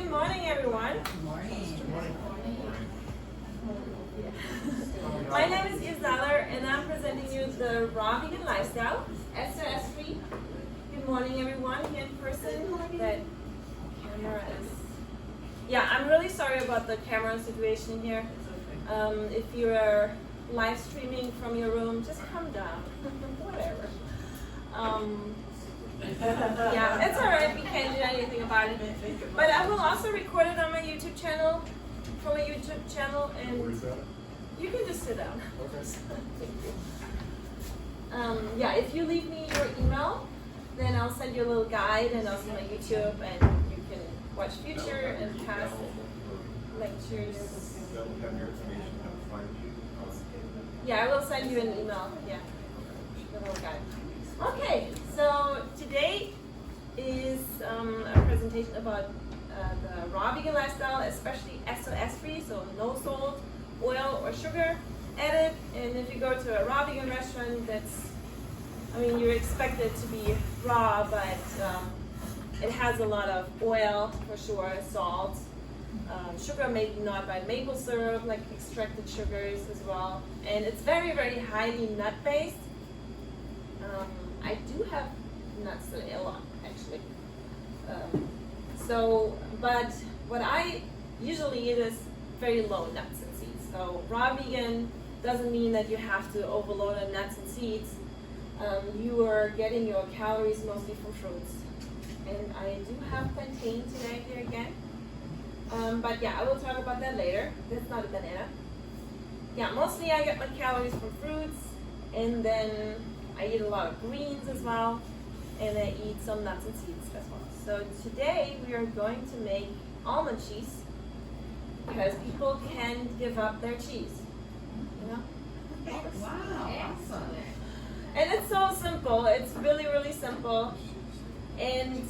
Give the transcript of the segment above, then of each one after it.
Good morning, everyone. Good morning. My name is Isabella, and I'm presenting you the raw vegan lifestyle, SOS-free. Good morning, everyone here in person. That camera is... Yeah, I'm really sorry about the camera situation here. If you are live streaming from your room, just come down. Whatever. Yeah, it's alright, we can't do anything about it. But I will also record it on my YouTube channel, from my YouTube channel, and you can just sit down. Okay. Thank you. Yeah, if you leave me your email, then I'll send you a little guide and also my YouTube, and you can watch future and past lectures. Yeah, I will send you an email. Yeah, the little guide. Okay, so today is a presentation about the raw vegan lifestyle, especially SOS-free, so no salt, oil, or sugar added. And if you go to a raw vegan restaurant, you expect it to be raw, but it has a lot of oil for sure, salt, sugar made not by maple syrup, like extracted sugars as well. And it's very, very highly nut-based. I do have nuts a lot, actually. But what I usually eat is very low nuts and seeds. So raw vegan doesn't mean that you have to overload on nuts and seeds. You are getting your calories mostly from fruits. And I do have plantain today here again. But yeah, I will talk about that later. That's not a banana. Yeah, mostly I get my calories from fruits, and then I eat a lot of greens as well, and I eat some nuts and seeds as well. So today we are going to make almond cheese, because people can give up their cheese, you know? Wow, awesome. And it's so simple. It's really, really simple. And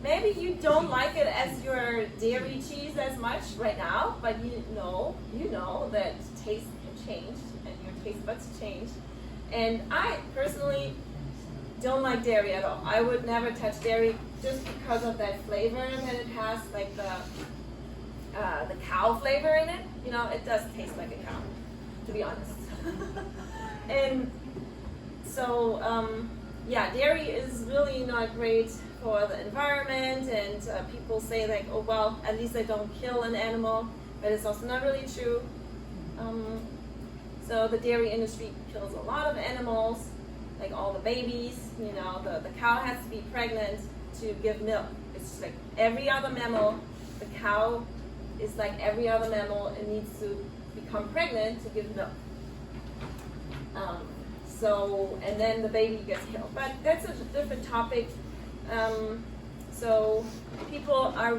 maybe you don't like it as your dairy cheese as much right now, but you know that taste can change and your taste buds change. And I personally don't like dairy at all. I would never touch dairy just because of that flavor that it has, like the cow flavor in it. You know, it does taste like a cow, to be honest. And so, yeah, dairy is really not great for the environment, and people say like, oh well, at least I don't kill an animal, but it's also not really true. So the dairy industry kills a lot of animals, like all the babies. You know, the cow has to be pregnant to give milk. It's just like every other mammal. The cow is like every other mammal. It needs to become pregnant to give milk. And then the baby gets killed. But that's a different topic. So people are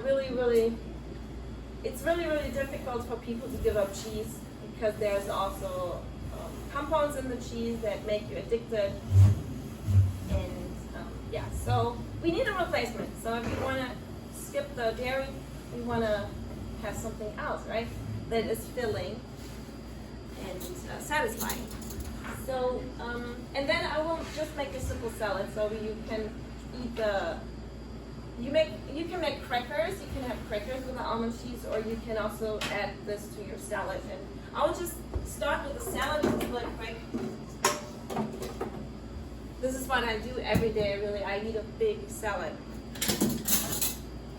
it's really, really difficult for people to give up cheese, because there's also compounds in the cheese that make you addicted. And yeah, so we need a replacement. So if you want to skip the dairy, we want to have something else, right? That is filling and satisfying. So, and then I will just make a simple salad, so you can eat you can make crackers. You can have crackers with the almond cheese, or you can also add this to your salad. And I'll just start with the salad really quick. This is what I do every day, really. I eat a big salad.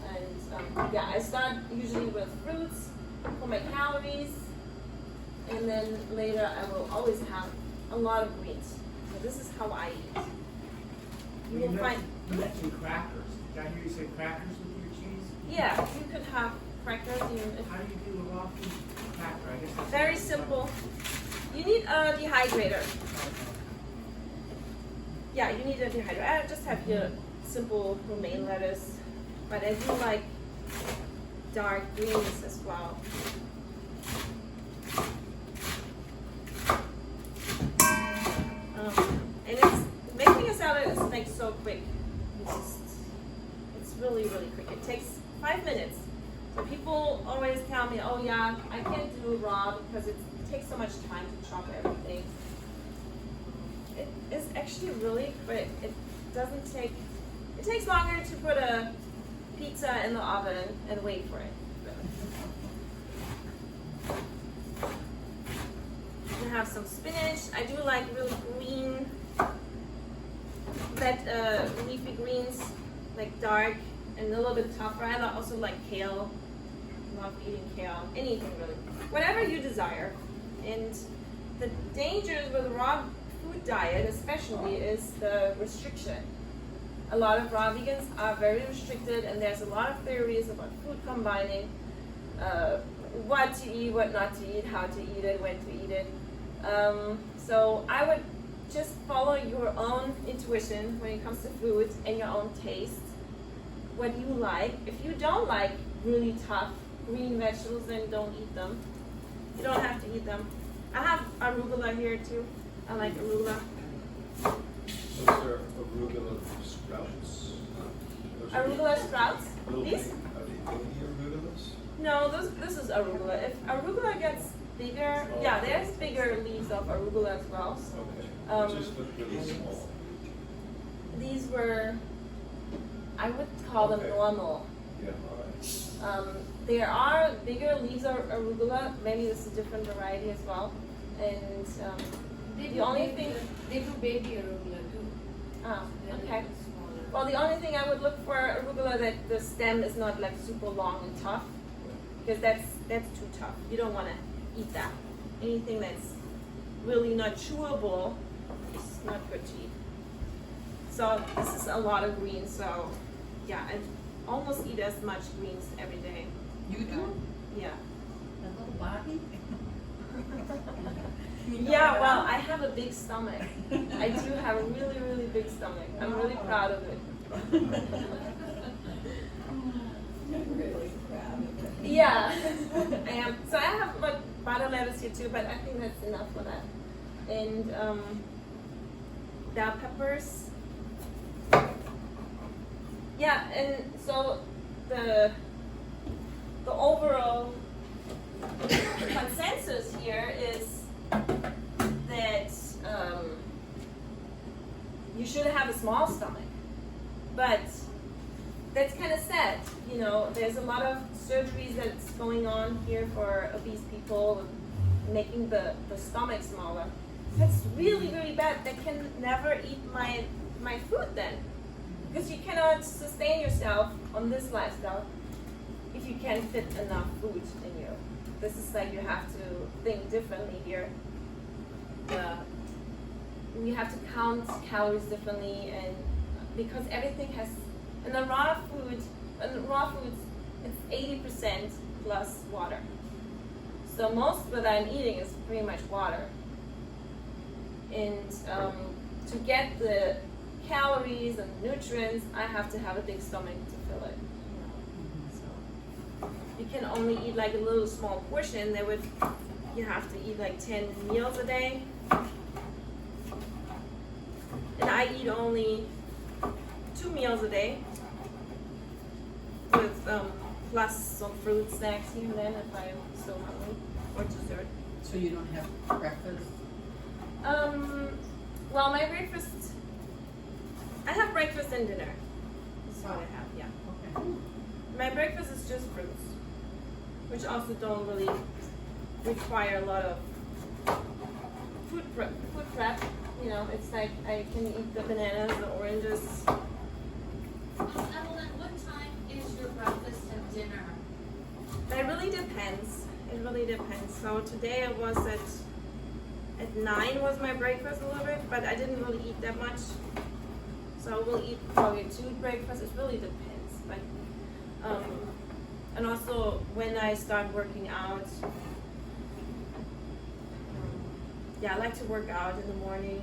And yeah, I start usually with fruits for my calories, and then later I will always have a lot of greens. So this is how I eat. You mentioned crackers. Did I hear you say crackers with your cheese? Yeah, you could have crackers. How do you do a raw food cracker? I guess that's very simple. You need a dehydrator. Yeah, you need a dehydrator. I just have here simple romaine lettuce, but I do like dark greens as well. And making a salad is like so quick. It's really, really quick. It takes 5 minutes. So people always tell me, oh yeah, I can't do raw because it takes so much time to chop everything. It is actually really quick. It doesn't take, it takes longer to put a pizza in the oven and wait for it. I have some spinach. I do like really green, leafy greens, like dark and a little bit tougher. I also like kale. Love eating kale. Anything really, whatever you desire. And the dangers with raw food diet, especially, is the restriction. A lot of raw vegans are very restricted, and there's a lot of theories about food combining, what to eat, what not to eat, how to eat it, when to eat it. So I would just follow your own intuition when it comes to food and your own taste. What you like. If you don't like really tough green vegetables, then don't eat them. You don't have to eat them. I have arugula here too. I like arugula. Those are arugula sprouts. Arugula sprouts? Little These? baby, are they baby arugulas? No, this is arugula. If arugula gets bigger, yeah, there's bigger leaves of arugula as well. Okay. Just look really small. These were, I would call them Okay. normal. Yeah, all right. There are bigger leaves of arugula. Maybe this is a different variety as well. And the only thing, They do baby arugula too. ah, They're a okay. little smaller. Well, the only thing I would look for arugula that the stem is not like super long and tough, because that's too tough. You don't want to eat that. Anything that's really not chewable is not good to eat. So this is a lot of greens. So yeah, I almost eat as much greens every day. You do? Yeah. A little Bobby? Yeah, well, I have a big stomach. I do have a really, really big stomach. I'm really proud of it. Really proud of it. Yeah, I am. So I have like butter lettuce here too, but I think that's enough for that. And bell peppers. Yeah, and so the overall consensus here is that you should have a small stomach, but that's kind of sad. You know, there's a lot of surgeries that's going on here for obese people, making the stomach smaller. That's really, really bad. They can never eat my food then, because you cannot sustain yourself on this lifestyle if you can't fit enough food in you. This is like you have to think differently here. We have to count calories differently, and because everything has in the raw foods, it's 80% plus water. So most what I'm eating is pretty much water. And to get the calories and nutrients, I have to have a big stomach to fill it. So you can only eat like a little small portion. You have to eat like 10 meals a day. And I eat only 2 meals a day with plus some fruit snacks here and then if I'm so hungry, or dessert. So you don't have breakfast? Well, my breakfast, I have breakfast and dinner. That's what I have, yeah. Okay. My breakfast is just fruits, which also don't really require a lot of food prep. You know, it's like I can eat the bananas, the oranges. Evelyn, what time is your breakfast and dinner? It really depends. It really depends. So today it was at 9 was my breakfast a little bit, but I didn't really eat that much. So we'll eat probably 2 breakfasts. It really depends. But and also when I start working out, yeah, I like to work out in the morning.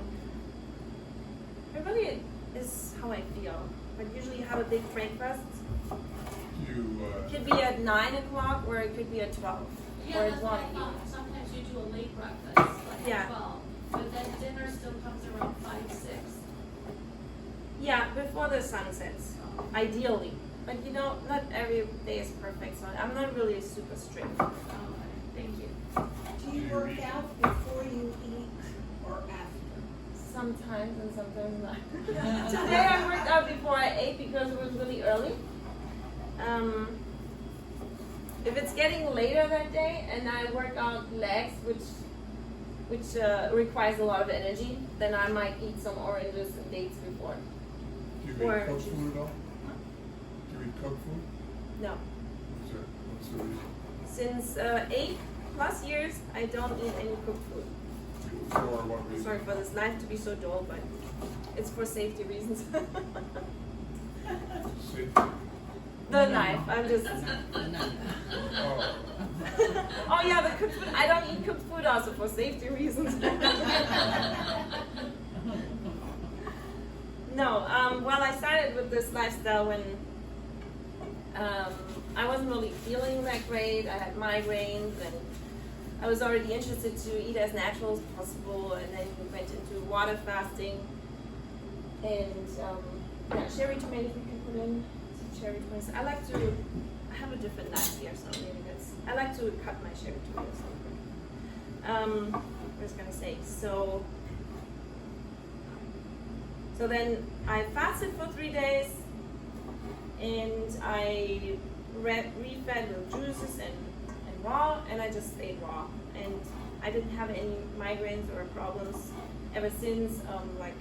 It really is how I feel. But usually have a big breakfast. It could be at 9 o'clock or it could be at 12 Yeah, or that's at what 1. I thought. Sometimes you do a late breakfast, like Yeah. at 12. But then dinner still comes around 5, 6. Yeah, before the sun sets, ideally. But you know, not every day is perfect, so I'm not really super strict. Okay, thank you. Do you work out before you eat or after? Sometimes and sometimes not. Today I worked out before I ate because it was really early. If it's getting later that day and I work out legs, which requires a lot of energy, then I might eat some oranges and dates before. Do you Or eat cooked just- food at all? Do you eat cooked food? No. What's the reason? Since 8+ years, I don't eat any cooked food. For what reason? Sorry for this life to be so dull, but it's for safety reasons. See? The knife, I'm just. Oh, Oh yeah, the cooked food. I don't eat cooked food also for safety reasons. No, well, I started with this lifestyle when I wasn't really feeling that great. I had migraines, and I was already interested to eat as natural as possible. And then we went into water fasting, and yeah, cherry tomatoes we can put in. Some cherry tomatoes. I have a different knife here, so maybe that's. I like to cut my cherry tomatoes real quick. I was gonna say so. So then I fasted for 3 days, and I refed with juices and raw, and I just stayed raw. And I didn't have any migraines or problems ever since, like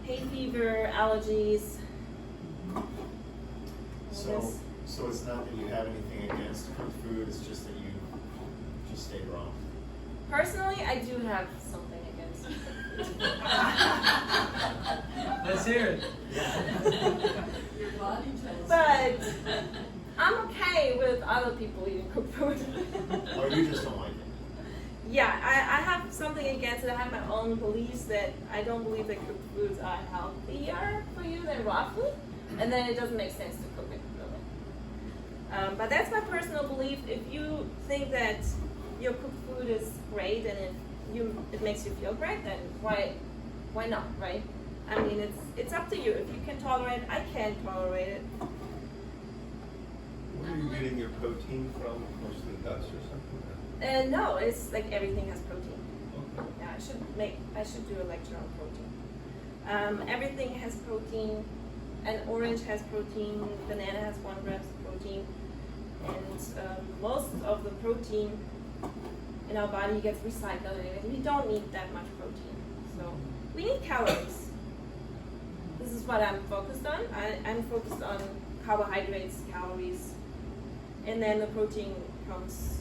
hay fever, allergies. So it's not that you have anything against cooked food, it's just that you just stayed raw. Personally, I do have something against it. Let's hear it. Your body tells But I'm okay with other people eating cooked food. Or you just don't like it. Yeah, I have something against it. I have my own beliefs that I don't believe that cooked foods are healthier for you than raw food, and then it doesn't make sense to cook it really. But that's my personal belief. If you think that your cooked food is great and it makes you feel great, then why not, right? I mean, it's up to you. If you can tolerate it, I can tolerate it. Where are you getting your protein from? Mostly nuts or something? No, it's like everything has protein. Okay. Yeah, I should do a lecture on protein. Everything has protein. An orange has protein. Banana has 1 gram of protein, and most of the protein in our body gets recycled, and we don't need that much protein. So we need calories. This is what I'm focused on. I'm focused on carbohydrates, calories, and then the protein comes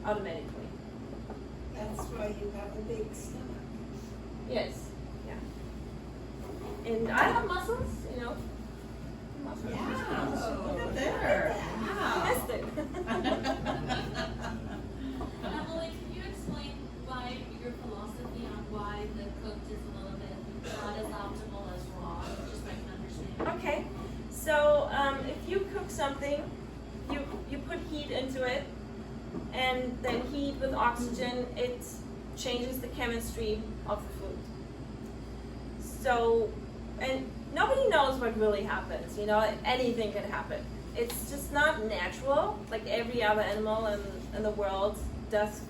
automatically. That's why you have a big stomach. Yes, yeah. And I have muscles, you know. Muscles. Oh, look at there. Wow. Missed it. Emily, can you explain why your philosophy on why the cooked is a little bit not as optimal as raw, just so I can understand? Okay, so if you cook something, you put heat into it, and then heat with oxygen, it changes the chemistry of the food. So, and nobody knows what really happens, you know, anything can happen. It's just not natural, like every other animal in the world does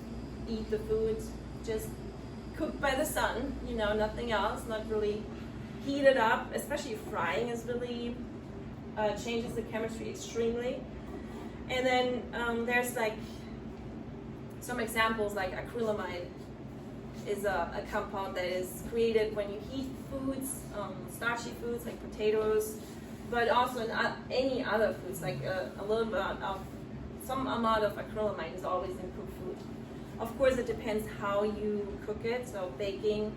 eat the food just cooked by the sun, you know, nothing else, not really heated up, especially frying is really, changes the chemistry extremely. And then there's like some examples, like acrylamide is a compound that is created when you heat foods, starchy foods like potatoes, but also in any other foods, like a little bit of, some amount of acrylamide is always in cooked food. Of course, it depends how you cook it. So baking,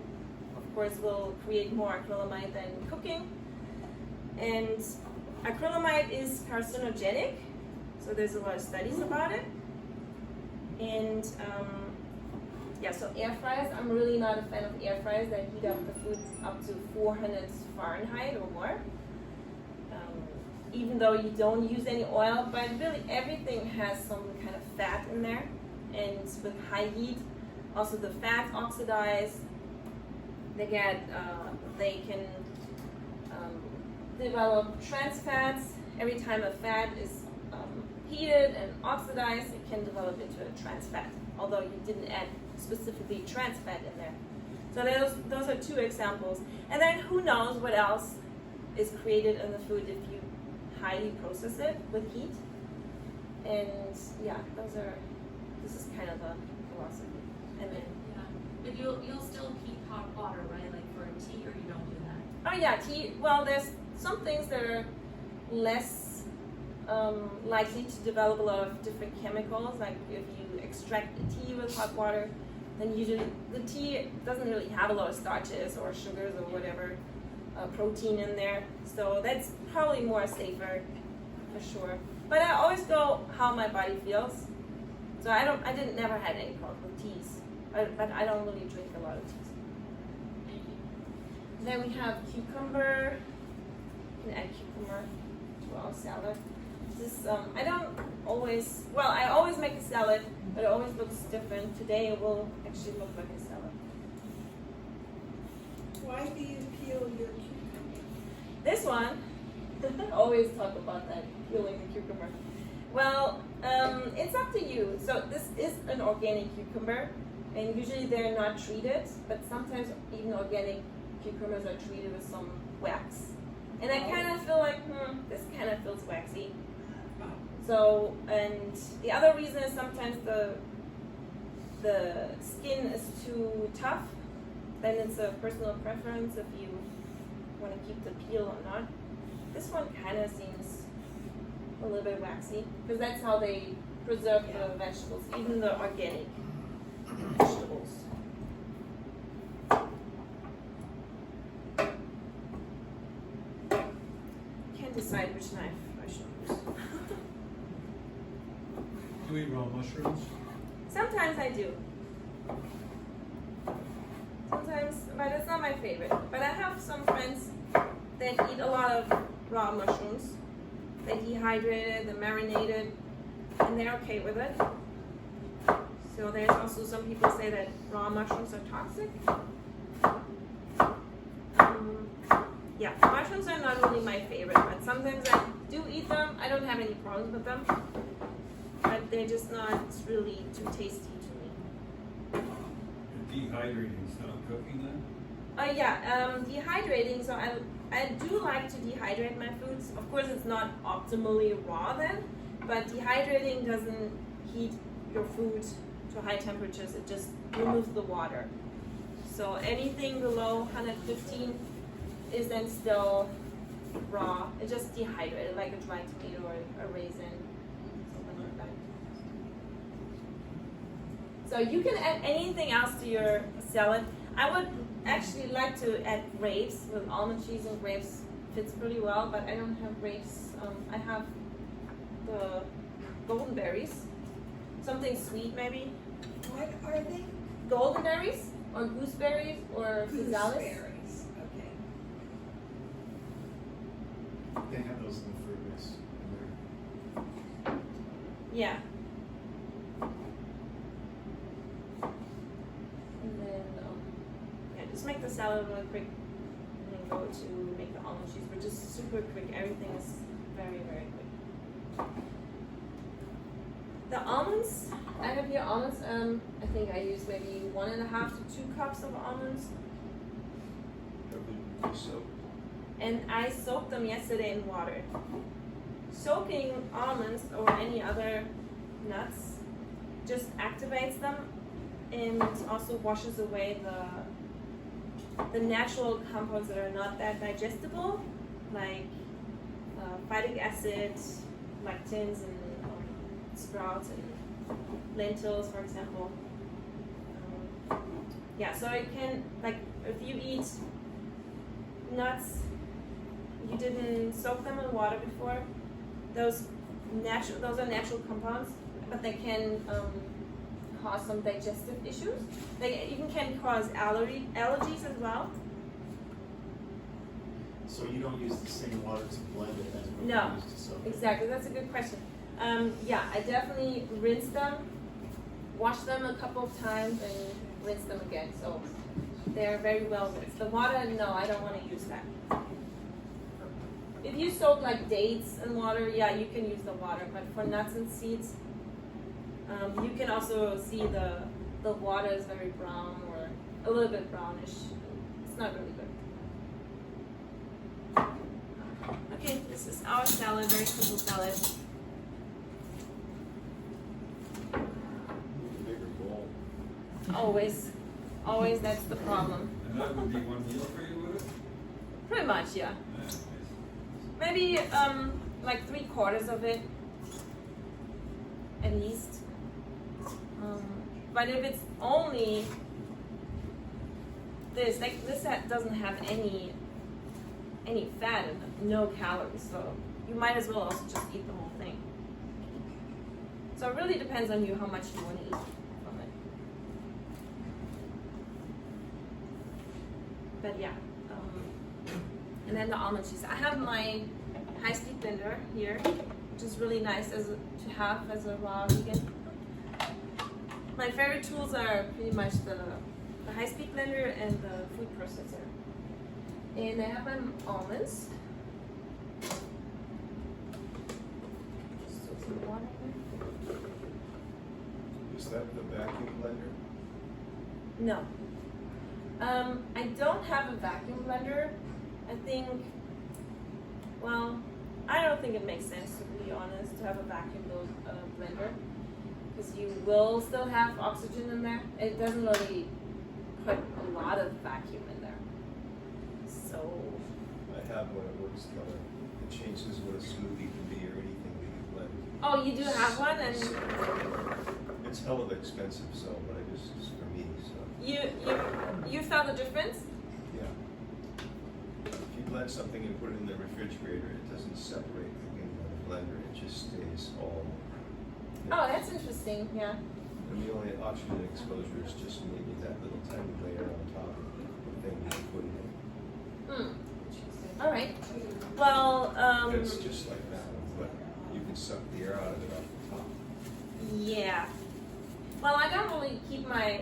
of course, will create more acrylamide than cooking. And acrylamide is carcinogenic, so there's a lot of studies about it. And yeah, so air fryers, I'm really not a fan of air fryers that heat up the food up to 400 Fahrenheit or more. Even though you don't use any oil, but really everything has some kind of fat in there. And with high heat, also the fat oxidize. They can develop trans fats. Every time a fat is heated and oxidized, it can develop into a trans fat, although you didn't add specifically trans fat in there. So those are 2 examples. And then who knows what else is created in the food if you highly process it with heat. And yeah, this is kind of the philosophy. And then, Yeah, but you'll still heat hot water, right? Like for a tea, or you don't do that? oh yeah, tea, well, there's some things that are less likely to develop a lot of different chemicals. Like if you extract the tea with hot water, then usually the tea doesn't really have a lot of starches or sugars or whatever protein in there. So that's probably more safer for sure. But I always go how my body feels. So I didn't never had any problem with teas. But I don't really drink a lot of teas. Thank you. Then we have cucumber. You can add cucumber to our salad. This I don't always. Well, I always make a salad, but it always looks different. Today it will actually look like a salad. Why do you peel your cucumber? This one, I always talk about that, peeling the cucumber. Well, it's up to you. So this is an organic cucumber, and usually they're not treated, but sometimes even organic cucumbers are treated with some wax. And I kind of feel like, this kind of feels waxy. So, and the other reason is sometimes the skin is too tough. Then it's a personal preference if you want to keep the peel or not. This one kind of seems a little bit waxy because that's how they preserve the vegetables, even the organic vegetables. Can't decide which knife I should use. Do you eat raw mushrooms? Sometimes I do. Sometimes, but it's not my favorite. But I have some friends that eat a lot of raw mushrooms. They dehydrate it, they marinate it, and they're okay with it. So there's also some people say that raw mushrooms are toxic. Yeah, mushrooms are not really my favorite, but sometimes I do eat them. I don't have any problems with them, but they're just not really too tasty to me. Dehydrating is not cooking then? Dehydrating. So I do like to dehydrate my foods. Of course, it's not optimally raw then, but dehydrating doesn't heat your food to high temperatures. It just removes the water. So anything below 115 is then still raw. It's just dehydrated, like a dried tomato or a raisin, something like that. So you can add anything else to your salad. I would actually like to add grapes. With almond cheese and grapes fits pretty well, but I don't have grapes. I have the golden berries. Something sweet maybe. What are they? Golden berries or gooseberries or physalis. Gooseberries, okay. They have those in the fruit mix. Yeah. And then, just make the salad really quick and then go to make the almond cheese, but just super quick. Everything is very, very quick. The almonds, I have here almonds. I think I use maybe 1.5 to 2 cups of almonds. So, And I soaked them yesterday in water. Soaking almonds or any other nuts just activates them and also washes away the natural compounds that are not that digestible, like phytic acid, lectins, and sprouts and lentils, for example. So it can, like, if you eat nuts, you didn't soak them in water before, those are natural compounds, but they can cause some digestive issues. They even can cause allergies as well. So you don't use the same water to blend it as what No, you use to soak it? exactly. That's a good question. I definitely rinse them, wash them a couple of times, and rinse them again. So they're very well rinsed. The water, no, I don't want to use that. If you soak like dates in water, yeah, you can use the water. But for nuts and seeds, you can also see the water is very brown or a little bit brownish. It's not really good. Okay, this is our salad, very simple salad. Bigger bowl. Always, always that's the problem. And that would be one meal for you, would it? Pretty much, yeah. Yeah. Maybe like 3/4 of it, at least. But if it's only this, like this doesn't have any fat in it, no calories, so you might as well also just eat the whole thing. So it really depends on you how much you want to eat from it. But yeah, and then the almond cheese. I have my high-speed blender here, which is really nice to have as a raw vegan. My favorite tools are pretty much the high-speed blender and the food processor. And I have my almonds. Just put some water in. Is that the vacuum blender? No. I don't have a vacuum blender. I think, well, I don't think it makes sense, to be honest, to have a vacuum blender. Because you will still have oxygen in there. It doesn't really put a lot of vacuum in there. So, I have one, it works color. It changes what a smoothie can be or anything that you blend. oh, you do have one, and It's hell of expensive, so, but I just, it's for me, so, you felt the difference? yeah. If you blend something and put it in the refrigerator, it doesn't separate in the blender, it just stays all. Oh, that's interesting. Yeah. And the only oxygen exposure is just maybe that little tiny layer on top of the thing you put in. All right. Well, It's just like that, but you can suck the air out of it off the top. yeah. Well, I don't really keep my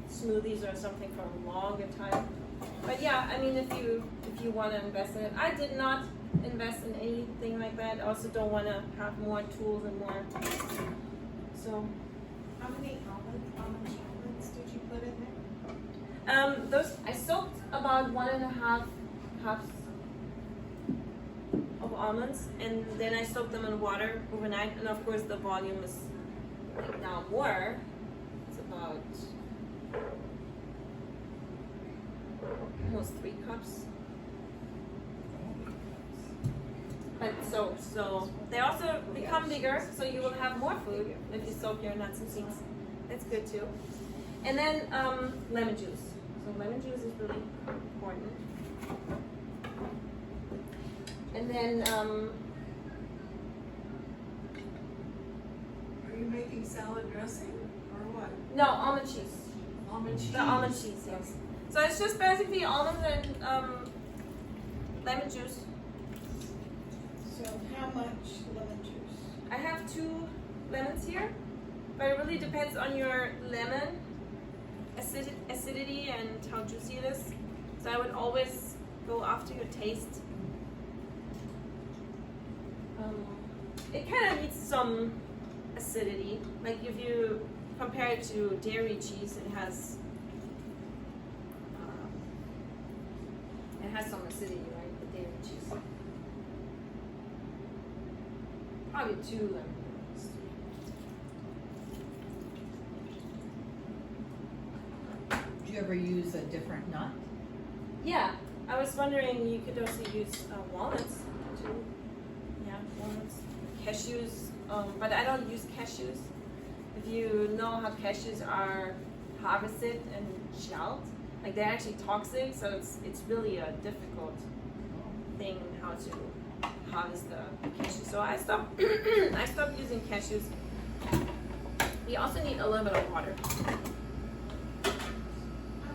smoothies or something for a longer time. But yeah, I mean, if you want to invest in it, I did not invest in anything like that. I also don't want to have more tools and more. So, How many almonds did you put in there? those I soaked about 1.5 cups of almonds, and then I soaked them in water overnight. And of course, the volume is now more. It's about almost 3 cups. But so they also become bigger, so you will have more food if you soak your nuts and seeds. That's good too. And then lemon juice. So lemon juice is really important. And then Are you making salad dressing or what? no, almond cheese. Almond cheese? The almond cheese, yes. So it's just basically almonds and lemon juice. So how much lemon juice? I have 2 lemons here, but it really depends on your lemon acidity and how juicy it is. So I would always go after your taste. It kind of needs some acidity. Like if you compare it to dairy cheese, it has some acidity, right? The dairy cheese. Probably 2 lemons. Do you ever use a different nut? Yeah, I was wondering you could also use walnuts too. Yeah, walnuts, cashews, but I don't use cashews. If you know how cashews are harvested and shelled, like they're actually toxic, so it's really a difficult thing how to harvest the cashews. So I stopped I stopped using cashews. We also need a little bit of water.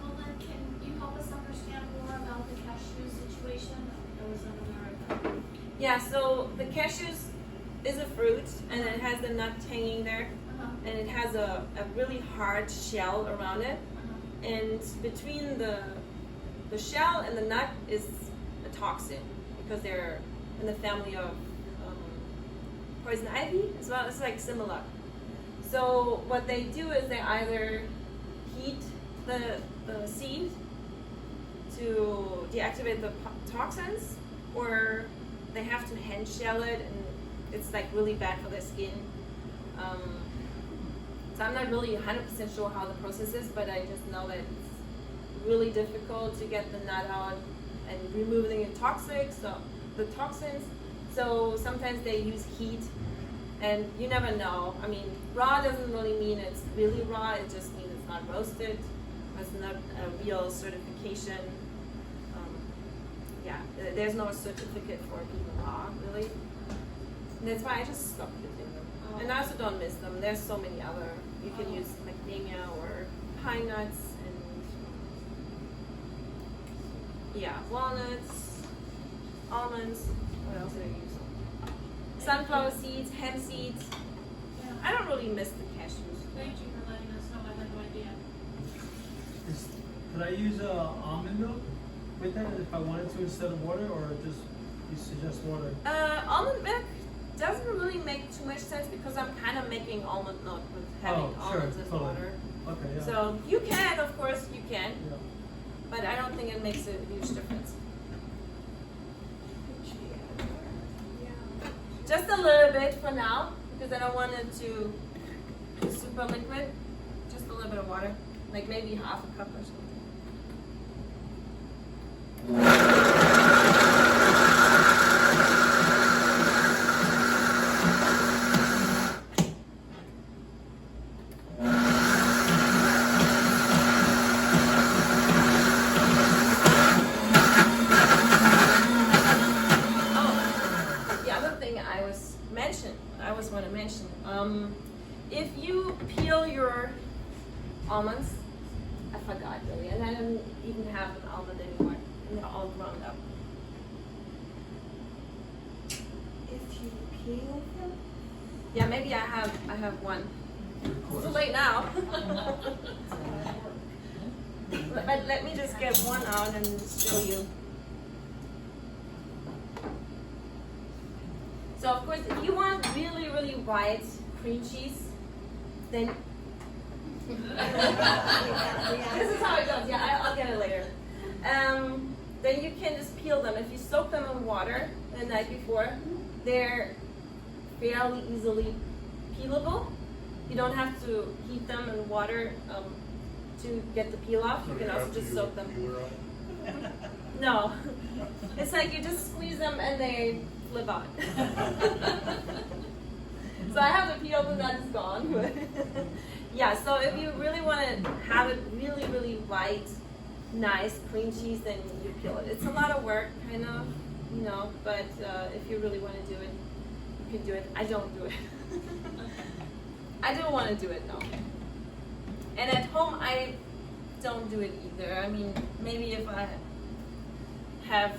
Almond, can you help us understand more about the cashew situation? That was in America. Yeah, so the cashews is a fruit, and it has the nut hanging there, and it has a really hard shell around it. And between the shell and the nut is a toxin, because they're in the family of poison ivy as well. It's like similar. So what they do is they either heat the seed to deactivate the toxins, or they have to hand shell it, and it's like really bad for their skin. So I'm not really 100% sure how the process is, but I just know that it's really difficult to get the nut out and removing the toxins. So sometimes they use heat, and you never know. I mean, raw doesn't really mean it's really raw. It just means it's not roasted. It's not a real certification. Yeah, there's no certificate for being raw, really. And that's why I just stopped using them. And I also don't miss them. There's so many other. You can use macadamia or pine nuts and yeah, walnuts, almonds. What else did I use? Sunflower seeds, hemp seeds. Yeah. I don't really miss the cashews. Thank you for letting us know. I had no idea. Could I use almond milk with that if I wanted to instead of water, or just you suggest water? Almond milk doesn't really make too much sense because I'm kind of making almond milk with having almonds as water. Okay, yeah. So you can, of course, you can, Yeah. but I don't think it makes a huge difference. Just a little bit for now because I don't want it to be super liquid. Just a little bit of water, like maybe half a cup or something. If you peel your almonds, I forgot really, and I don't even have an almond anymore, and they're all ground up. If you peel them? Yeah, maybe I have one. It's too late now. But let me just get one out and show you. So of course, if you want really, really white cream cheese, then this is how it goes. Yeah, I'll get it later. Then you can just peel them. If you soak them in water the night before, they're fairly easily peelable. You don't have to heat them in water to get the peel off. You can also just soak them. No, it's like you just squeeze them and they flip out. So I have the peel, and that is gone. But yeah, so if you really want to have it really, really white, nice cream cheese, then you peel it. It's a lot of work, kind of, you know, but if you really want to do it, you can do it. I don't do it. I don't want to do it, no. And at home, I don't do it either. I mean, maybe if I have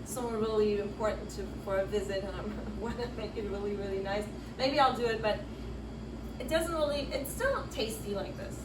someone really important for a visit and I want to make it really, really nice, maybe I'll do it, but it doesn't really, it's still not tasty like this. So.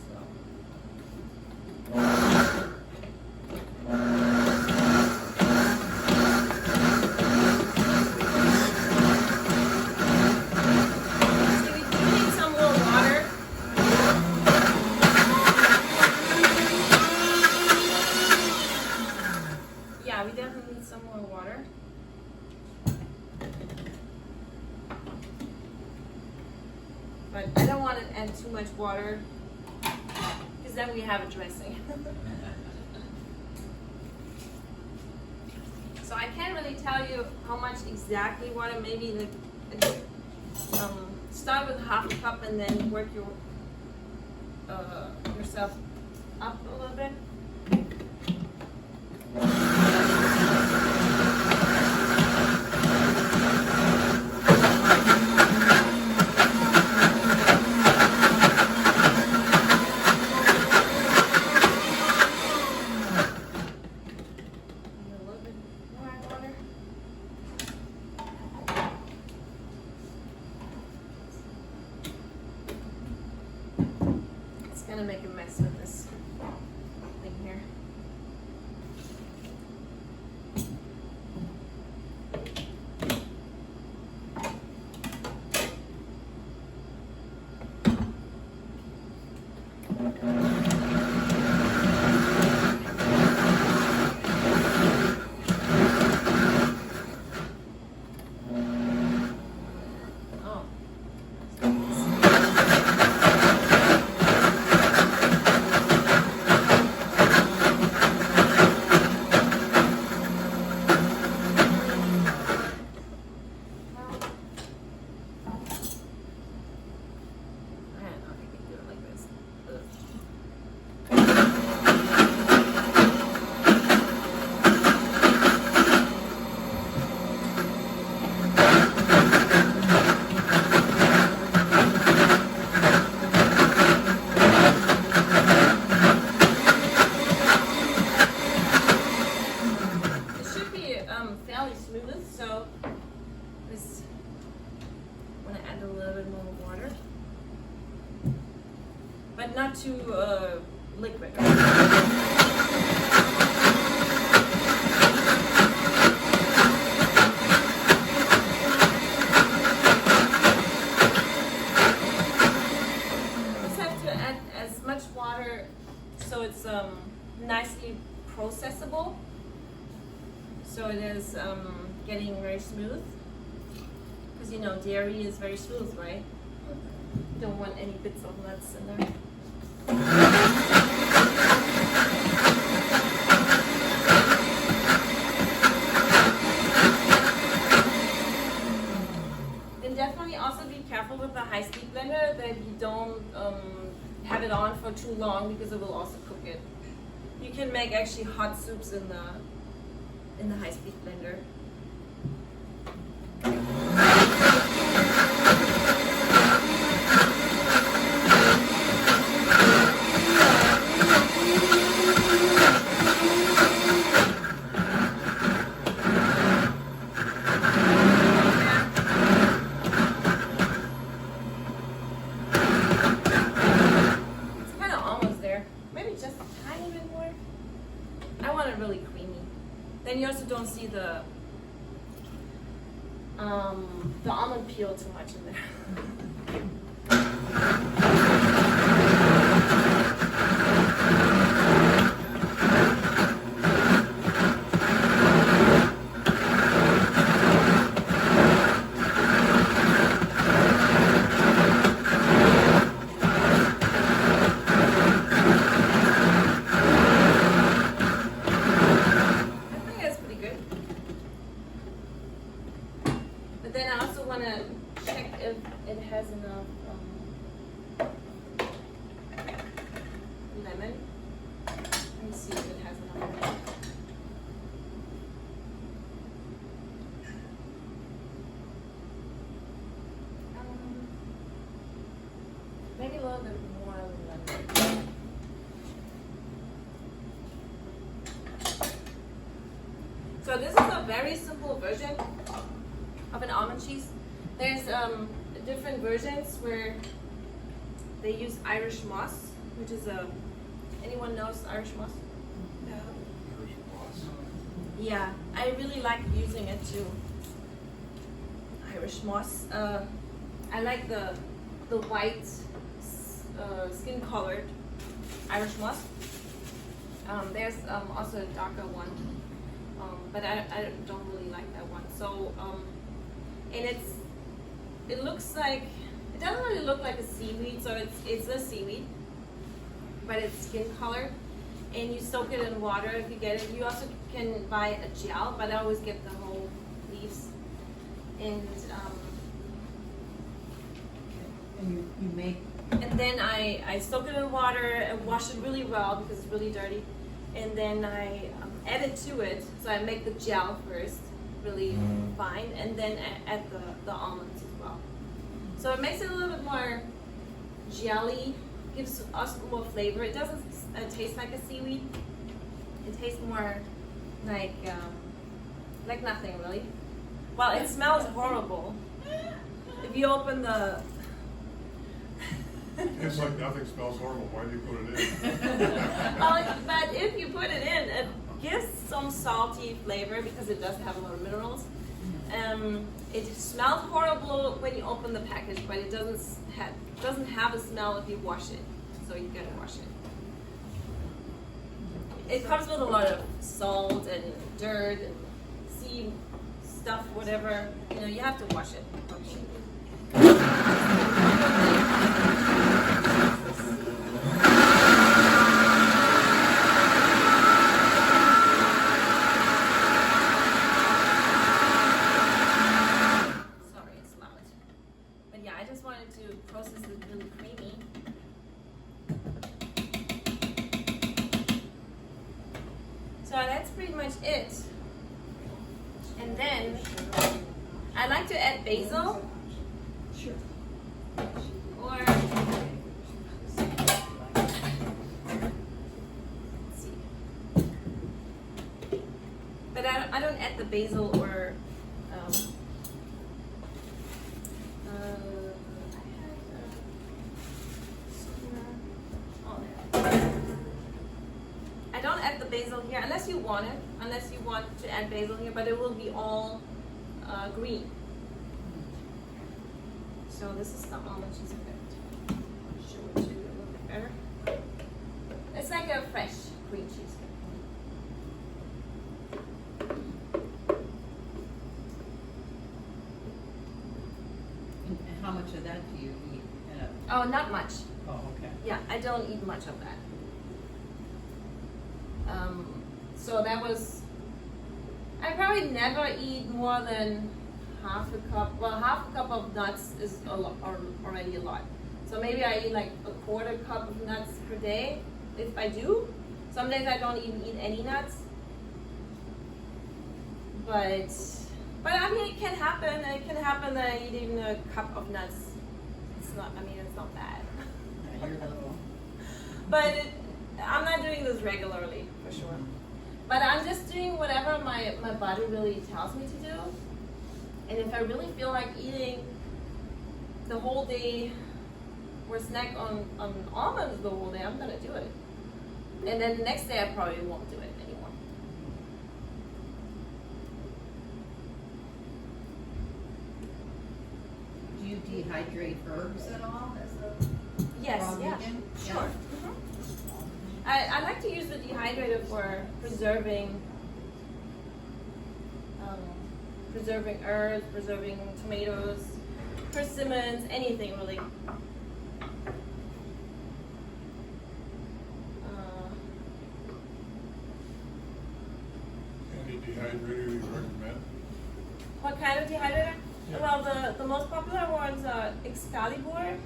But I don't want to add too much water because then we have a dressing. So I can't really tell you how much exactly water. Maybe like start with half a cup and then work yourself up a little bit. Gonna make a mess with this thing here. but not too liquid. Water so it's nicely processable, so it is getting very smooth, because you know dairy is very smooth, right? Don't want any bits of nuts in there. And definitely also be careful with the high-speed blender that you don't have it on for too long, because it will also cook it. You can make actually hot soups in the high-speed blender. Then you also don't see the almond peel too much in there. But then I also want to check if it has enough lemon. Let me see if it has enough lemon. Maybe a little bit more lemon. So this is a very simple version of an almond cheese. There's different versions where they use Irish moss, which is anyone knows Irish moss? No. Yeah, I really like using it too. Irish moss. I like the white skin colored Irish moss. There's also a darker one, but I don't really like that one. So and it looks like, it doesn't really look like a seaweed, so it's a seaweed, but it's skin colored, and you soak it in water if you get it. You also can buy a gel, but I always get the whole leaves. And you make. And then I soak it in water and wash it really well because it's really dirty, and then I add it to it. So I make the gel first, really fine, and then add the almonds as well. So it makes it a little bit more jelly, gives us more flavor. It doesn't taste like a seaweed. It tastes more like nothing really. Well, it smells horrible. If you open the It's like nothing smells horrible. Why do you put it in? well, but if you put it in, it gives some salty flavor because it does have a lot of minerals. It smells horrible when you open the package, but it doesn't have a smell if you wash it. So you gotta wash it. It comes with a lot of salt and dirt and sea stuff, whatever. You know, you have to wash it. So that's pretty much it. And then I like to add basil. Sure. Or let's see. But I don't add the basil or basil here, unless you want it, unless you want to add basil here, but it will be all green. So this is the almond cheese effect. I'll show it to you a little bit better. It's like a fresh green cheese. And how much of that do you eat at a? Oh, not much. Oh, okay. Yeah, I don't eat much of that. So that was, I probably never eat more than half a cup. Well, half a cup of nuts is a lot, or already a lot. So maybe I eat like a quarter cup of nuts per day, if I do. Some days I don't even eat any nuts. But I mean, it can happen. It can happen that I eat even a cup of nuts. It's not, I mean, it's not bad. Yeah, you're little. But I'm not doing this regularly, for sure. But I'm just doing whatever my body really tells me to do. And if I really feel like eating the whole day or snack on almonds the whole day, I'm gonna do it. And then the next day I probably won't do it anymore. Do you dehydrate herbs at all as a Yes, raw yeah, vegan? sure. Yeah. Mhm. I like to use the dehydrator for preserving herbs, preserving tomatoes, persimmons, anything really. Any dehydrator you recommend? What kind of dehydrator? Yeah. Well, the most popular ones are Excalibur.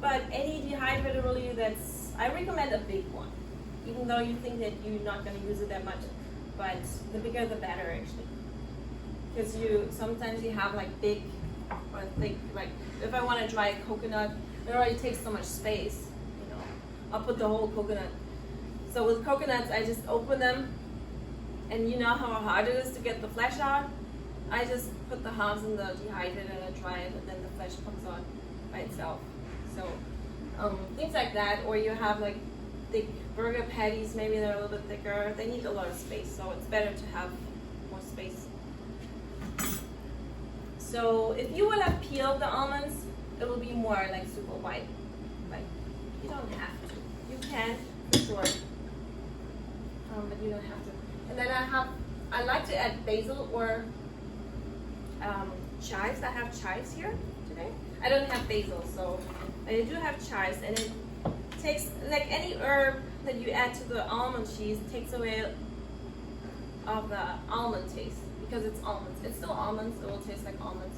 But any dehydrator really I recommend a big one. Even though you think that you're not going to use it that much. But the bigger the better actually. Because sometimes you have like big or thick, like if I want to dry coconut, it already takes so much space, you know. I'll put the whole coconut. So with coconuts, I just open them, and you know how hard it is to get the flesh out? I just put the halves in the dehydrator and I dry it, and then the flesh comes out by itself. So things like that, or you have like thick burger patties, maybe they're a little bit thicker. They need a lot of space, so it's better to have more space. So if you would have peeled the almonds, it will be more like super white. Like you don't have to. You can for sure, but you don't have to. And then I like to add basil or chives. I have chives here today. I don't have basil, so I do have chives, and it takes, like any herb that you add to the almond cheese, takes away of the almond taste, because it's almonds. It's still almonds, it will taste like almonds.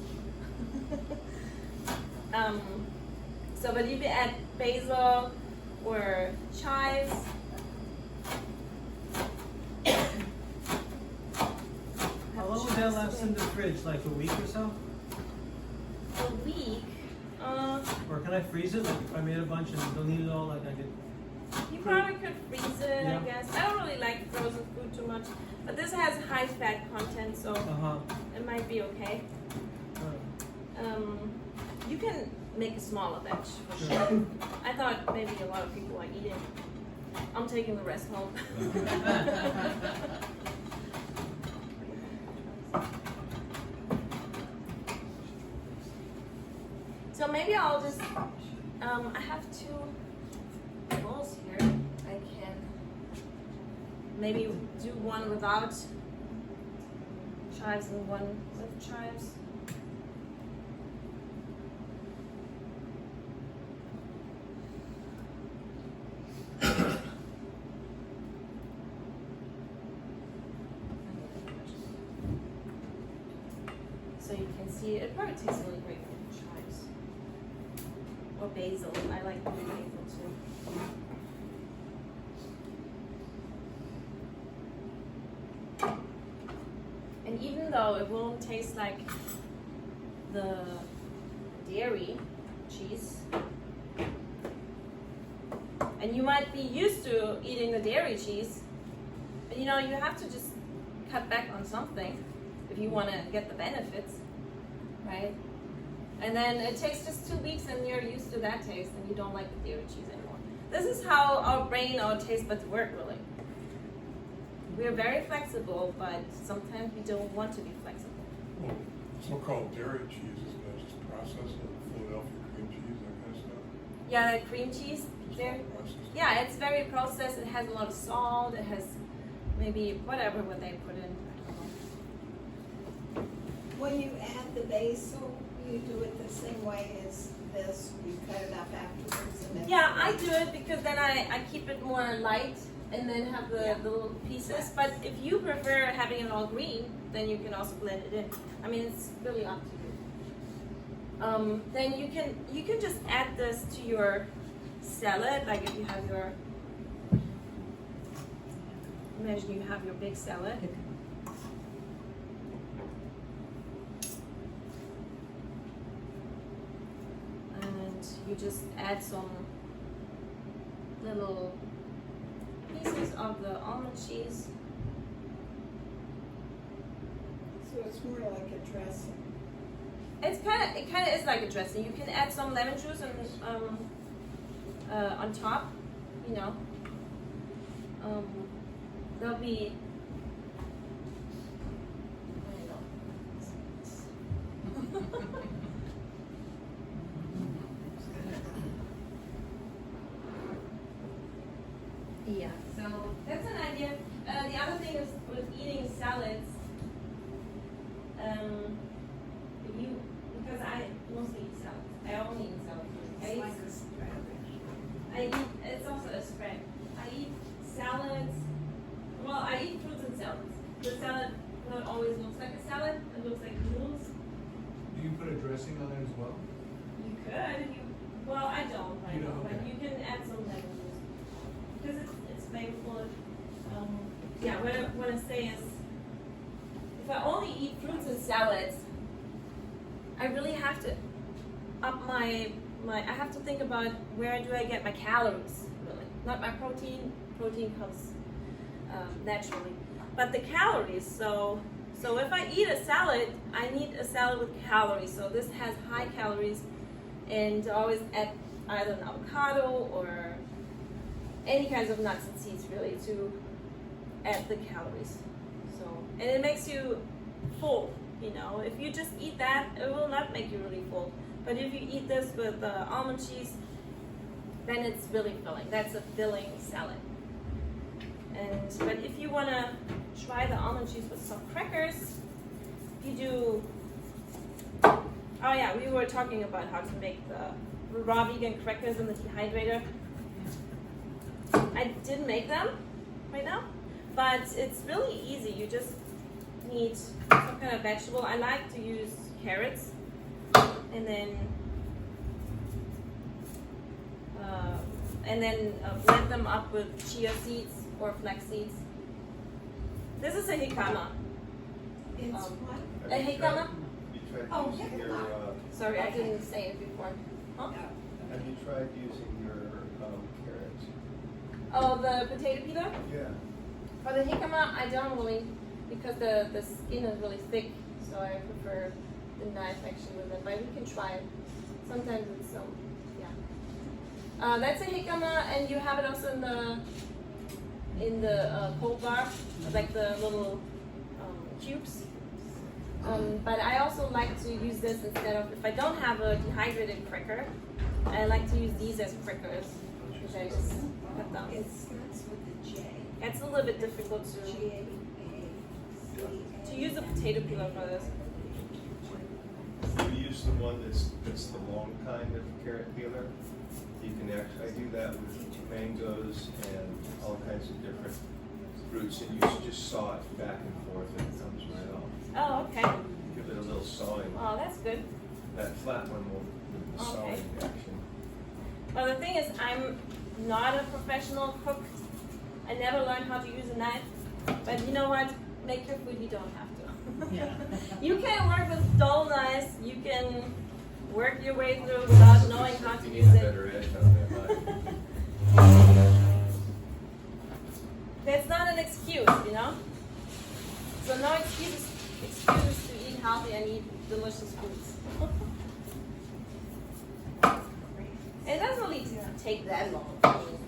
But if you add basil or chives, How long would that last in the fridge? Like a week or so? a week, Or can I freeze it? Like if I made a bunch and don't eat it all, like I could. you probably could freeze it, Yeah. I guess. I don't really like frozen food too much, but this has high fat content, so it might be okay. You can make a smaller batch for sure. I thought maybe a lot of people are eating. I'm taking the rest home. So maybe I'll just, I have 2 bowls here. I can maybe do one without chives and one with chives. So you can see, it probably tastes really great with chives. Or basil, I like basil too. And even though it won't taste like the dairy cheese, and you might be used to eating the dairy cheese, but you know, you have to just cut back on something if you want to get the benefits, right? And then it takes just 2 weeks and you're used to that taste and you don't like the dairy cheese anymore. this is how our brain, our taste buds work really. We're very flexible, but sometimes we don't want to be flexible. Well, so-called dairy cheese is just processed, like Philadelphia cream cheese, that kind of stuff. Yeah, the cream cheese there. Processed. Yeah, it's very processed. It has a lot of salt. It has maybe whatever what they put in. I don't know. When you add the basil, you do it the same way as this, you cut it up afterwards and then. Yeah, I do it because then I keep it more light and then have the little pieces. But if you prefer having it all green, then you can also blend it in. I mean, it's really up to you. Then you can just add this to your salad, like if you have your, imagine you have your big salad. And you just add some little pieces of the almond cheese. So it's more like a dressing. It kind of is like a dressing. You can add some lemon juice and on top, you know. There'll be. I don't know. Yeah. So that's an idea. The other thing is with eating salads. Because I mostly eat salads. I only eat salads. It's like a spread. I eat, it's also a spread. I eat salads, well, I eat fruits and salads. The salad not always looks like a salad, it looks like noodles. Do you put a dressing on it as well? You could, well, I don't right You now, don't, but okay. you can add some lemon juice. Because it's flavorful. Yeah, what I say is, if I only eat fruits and salads, I really have to up my I have to think about where do I get my calories, really. Not my protein. Protein comes naturally. But the calories, so if I eat a salad, I need a salad with calories. So this has high calories, and always add either an avocado or any kinds of nuts and seeds really to add the calories. So, and it makes you full, you know. If you just eat that, it will not make you really full. But if you eat this with almond cheese, then it's really filling. That's a filling salad. But if you want to try the almond cheese with some crackers, you do. Oh yeah, we were talking about how to make the raw vegan crackers in the dehydrator. I didn't make them right now, but it's really easy. You just need some kind of vegetable. I like to use carrots, and then blend them up with chia seeds or flax seeds. This is a jicama. It's what? A jicama? You tried Oh, using your, Sorry, I didn't say it before. Huh? have you tried using your carrots? Oh, the potato peeler? Yeah. For the jicama, I don't really, because the skin is really thick, so I prefer the knife actually with it. But we can try it. Sometimes it's yeah. That's a jicama, and you have it also in the cold bar, like the little cubes. But I also like to use this instead of, if I don't have a dehydrated cracker, I like to use these as crackers, which I just cut down. It starts with a J. It's a little bit difficult to use a potato peeler for this. We use the one that's the long kind of carrot peeler. You can actually, I do that with mangoes and all kinds of different fruits, and you should just saw it back and forth and it comes right off. Oh, okay. Give it a little sawing. Oh, that's good. That flat one will do the Okay. sawing action. Well, the thing is, I'm not a professional cook. I never learned how to use a knife. But you know what? Make your food, you don't have to. Yeah. You can work with dull knives. You can work your way through without knowing how to You use need a it. better edge on that knife. That's not an excuse, you know? So no excuses to eat healthy and eat delicious foods. It doesn't really take that long. I mean,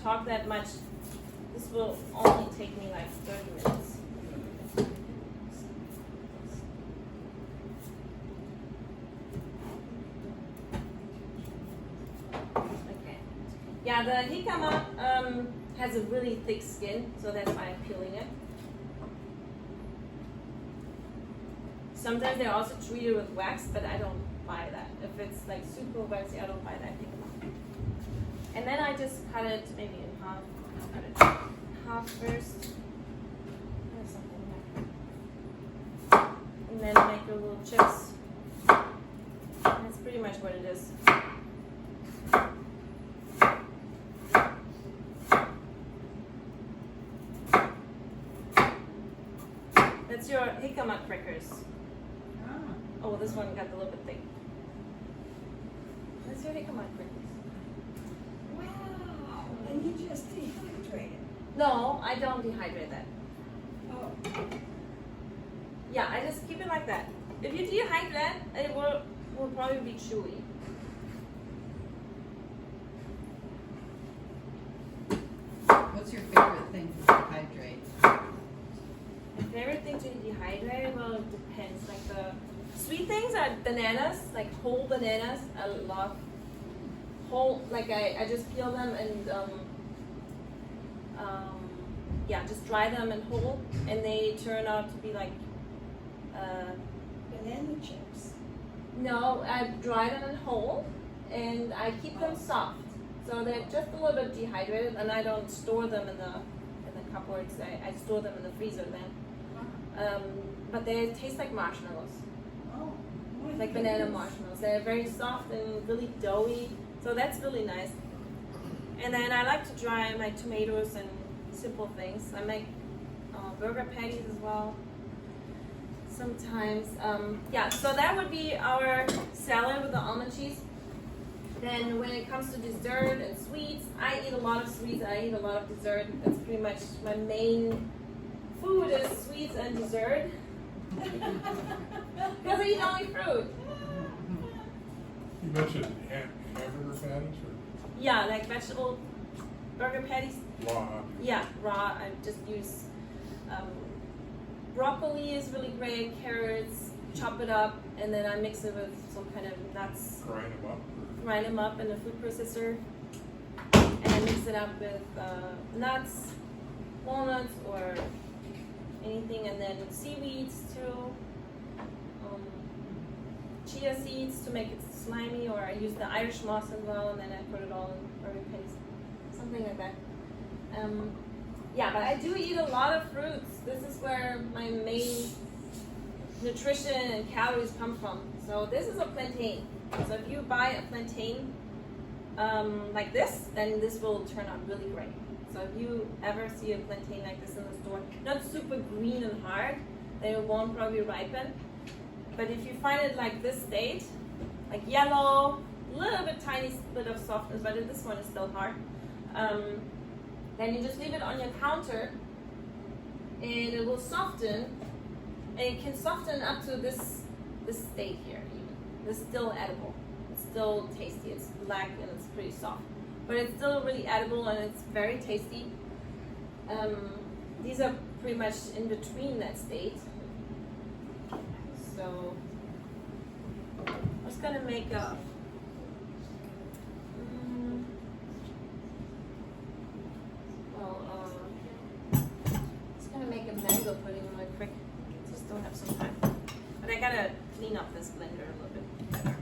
talk that much. This will only take me like 30 minutes. Okay. Yeah, the jicama has a really thick skin, so that's why I'm peeling it. Sometimes they also treat it with wax, but I don't buy that. If it's like super waxy, I don't buy that jicama. And then I just cut it maybe in half. Cut it in half first. There's something there. And then make the little chips. That's pretty much what it is. That's your jicama crackers. Oh, this one got a little bit thick. That's your jicama crackers. Wow, and you just dehydrate it. No, I don't dehydrate that. Oh, Yeah, I just keep it like that. If you dehydrate that, it will probably be chewy. What's your favorite thing to dehydrate? My favorite thing to dehydrate, well, it depends. Like the sweet things are bananas, like whole bananas. I love whole. Like I just peel them and yeah, just dry them and whole, and they turn out to be like banana chips. no, I dry them and whole, and I keep them soft. So they're just a little bit dehydrated, and I don't store them in the cupboards. I store them in the freezer then. But they taste like marshmallows, Oh, my like banana goodness. marshmallows. They're very soft and really doughy, so that's really nice. And then I like to dry my tomatoes and simple things. I make burger patties as well sometimes. Yeah, so that would be our salad with the almond cheese. Then when it comes to dessert and sweets, I eat a lot of sweets, I eat a lot of dessert. That's pretty much my main food is sweets and dessert. Because I eat only fruit. You mentioned hamburger patties Yeah, like vegetable burger patties. or raw? Yeah, raw. I just use broccoli is really great, carrots, chop it up, and then I mix it with some kind of nuts. Grind them up? Grind them up in a food processor, and I mix it up with nuts, walnuts, or anything, and then seaweeds too, chia seeds to make it slimy, or I use the Irish moss as well, and then I put it all in burger patties, something like that. Yeah, but I do eat a lot of fruits. This is where my main nutrition and calories come from. So this is a plantain. So if you buy a plantain like this, then this will turn out really great. So if you ever see a plantain like this in the store, not super green and hard, then it won't probably ripen. But if you find it like this state, like yellow, little bit tiny bit of softness, but this one is still hard, then you just leave it on your counter and it will soften, and it can soften up to this state here even. It's still edible. It's still tasty. It's black and it's pretty soft. But it's still really edible and it's very tasty. These are pretty much in between that state. So I'm just gonna make a make a mango pudding really quick. Just don't have some time. But I gotta clean up this blender a little bit better.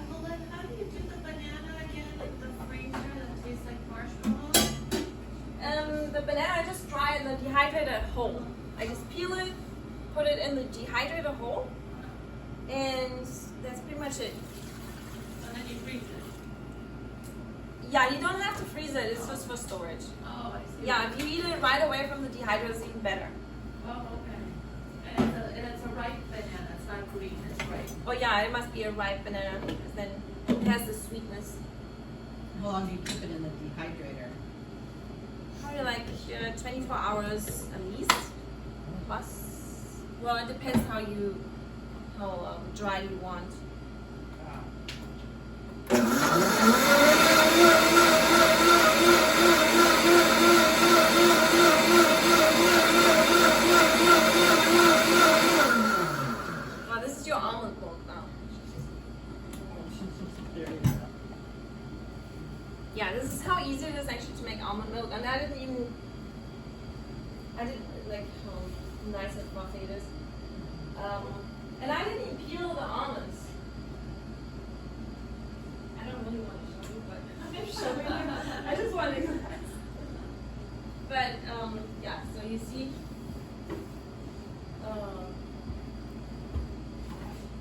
Evelyn, how do you do the banana again in the freezer that tastes like marshmallows? The banana I just dry in the dehydrated whole. I just peel it, put it in the dehydrated whole, and that's pretty much it. And then you freeze it. Yeah, you don't have to freeze it. It's just for storage. Oh, I see. Yeah, if you eat it right away from the dehydrator, it's even better. Oh, okay. And it's a ripe banana. It's not green. It's ripe. Oh yeah, it must be a ripe banana because then it has the sweetness. How long do you keep it in the dehydrator? Probably like 24 hours at least, plus. Well, it depends how dry you want. yeah, this is how easy it is actually to make almond milk, and I didn't like how nice and fluffy it is. And I didn't even peel the almonds. I don't really want to show you, but I'm showing you. I just want to. But yeah, so you see,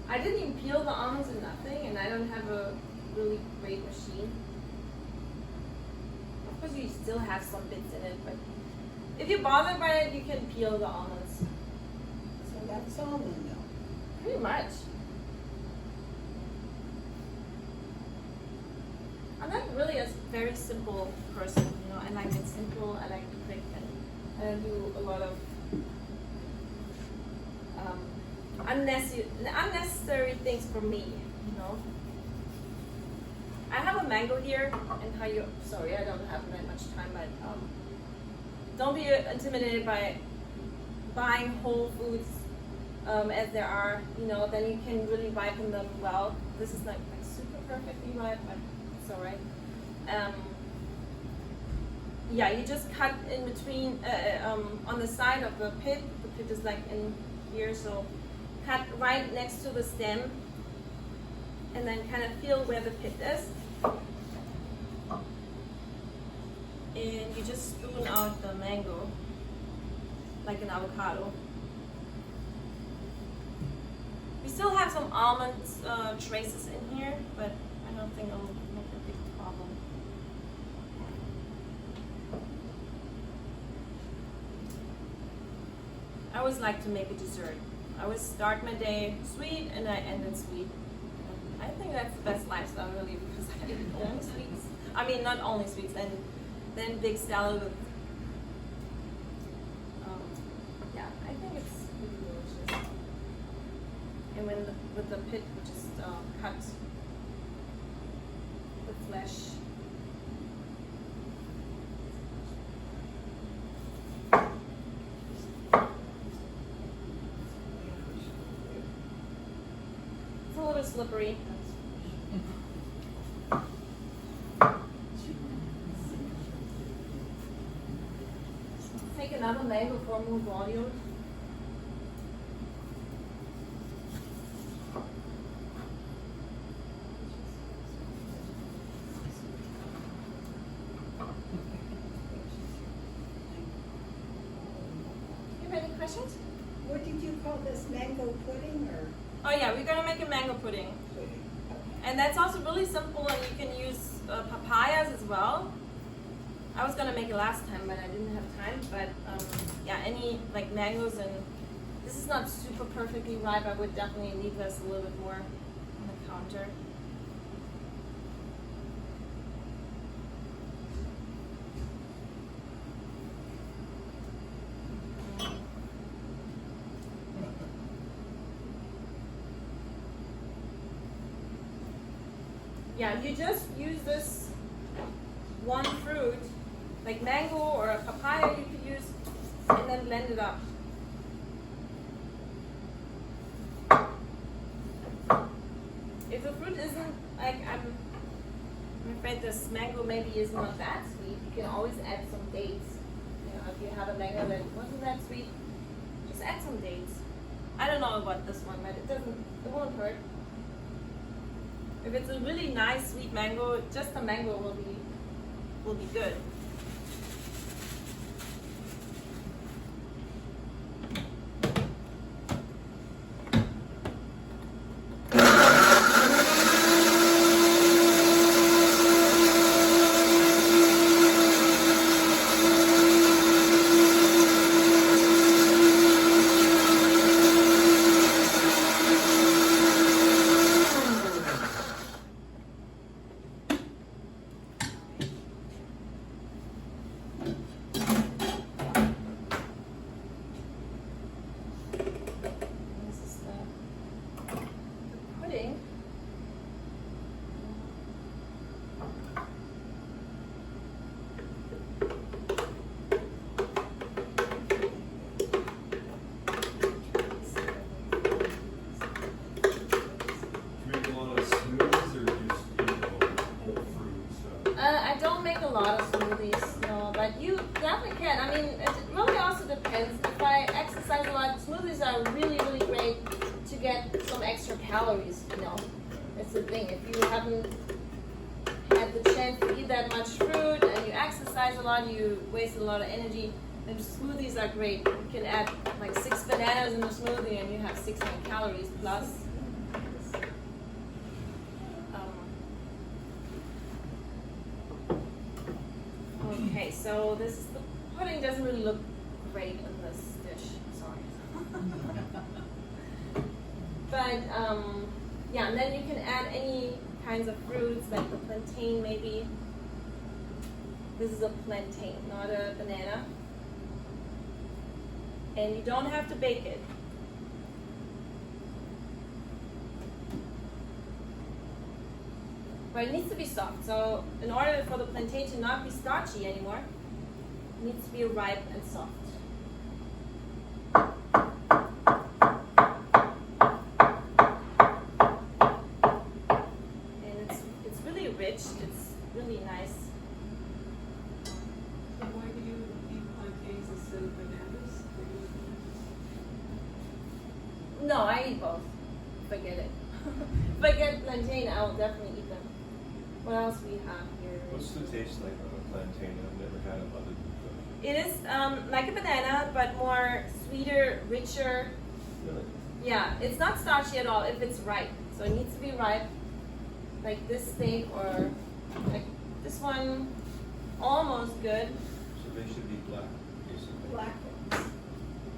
I didn't even peel the almonds or nothing, and I don't have a really great machine. Of course, you still have some bits in it, but if you're bothered by it, you can peel the almonds. So that's almond milk. Pretty much. I'm not really a very simple person, you know. I like it simple. I like to quick, and I don't do a lot of unnecessary things for me, you know. I have a mango here, and how you? Sorry, I don't have that much time, but don't be intimidated by buying whole foods as there are. You know, then you can really ripen them well. This is not like super perfectly ripe, but it's alright. Yeah, you just cut in between on the side of the pit. The pit is like in here, so cut right next to the stem, and then kind of feel where the pit is. And you just spoon out the mango like an avocado. We still have some almond traces in here, but I don't think it'll make a big problem. I always like to make a dessert. I always start my day sweet and I end it sweet. And I think that's the best lifestyle really, because I eat only sweets. I mean, not only sweets, and then big salad with, yeah, I think it's really delicious. And when with the pit, we just cut the flesh. It's a little slippery. Take another mango for more volume. You have any questions? What did you call this, mango pudding or Oh yeah, we're gonna make a mango pudding. pudding? And that's also really simple, and you can use papayas as well. I was gonna make it last time, but I didn't have time. But yeah, any like mangoes, and this is not super perfectly ripe. I would definitely leave this a little bit more on the counter. Yeah, you just use this one fruit, like mango or a papaya you could use, and then blend it up. If the fruit isn't, like, I'm afraid this mango maybe is not that sweet, you can always add some dates. You know, if you have a mango that wasn't that sweet, just add some dates. I don't know about this one, but it won't hurt. If it's a really nice sweet mango, just the mango will be good. definitely can. I mean, it really also depends. If I exercise a lot, smoothies are really, really great to get some extra calories, you know. It's the thing. If you haven't had the chance to eat that much fruit and you exercise a lot, you waste a lot of energy, then smoothies are great. You can add like 6 bananas in the smoothie and you have 600 calories plus. Okay, so this the pudding doesn't really look great in this dish. Sorry. But yeah, and then you can add any kinds of fruits like the plantain maybe. This is a plantain, not a banana. And you don't have to bake it. But it needs to be soft. So in order for the plantain to not be starchy anymore, it needs to be ripe and soft. And it's really rich. It's really nice. So why do you eat plantains instead of bananas? No, I eat both. Forget it. If I get plantain, I'll definitely eat them. What else we have here? What's the taste like on a plantain? I've never had it other than It is like a banana, but more sweeter, richer. really. Yeah, it's not starchy at all if it's ripe. So it needs to be ripe, like this steak or like this one, almost good. So they should be black, basically. Black ones.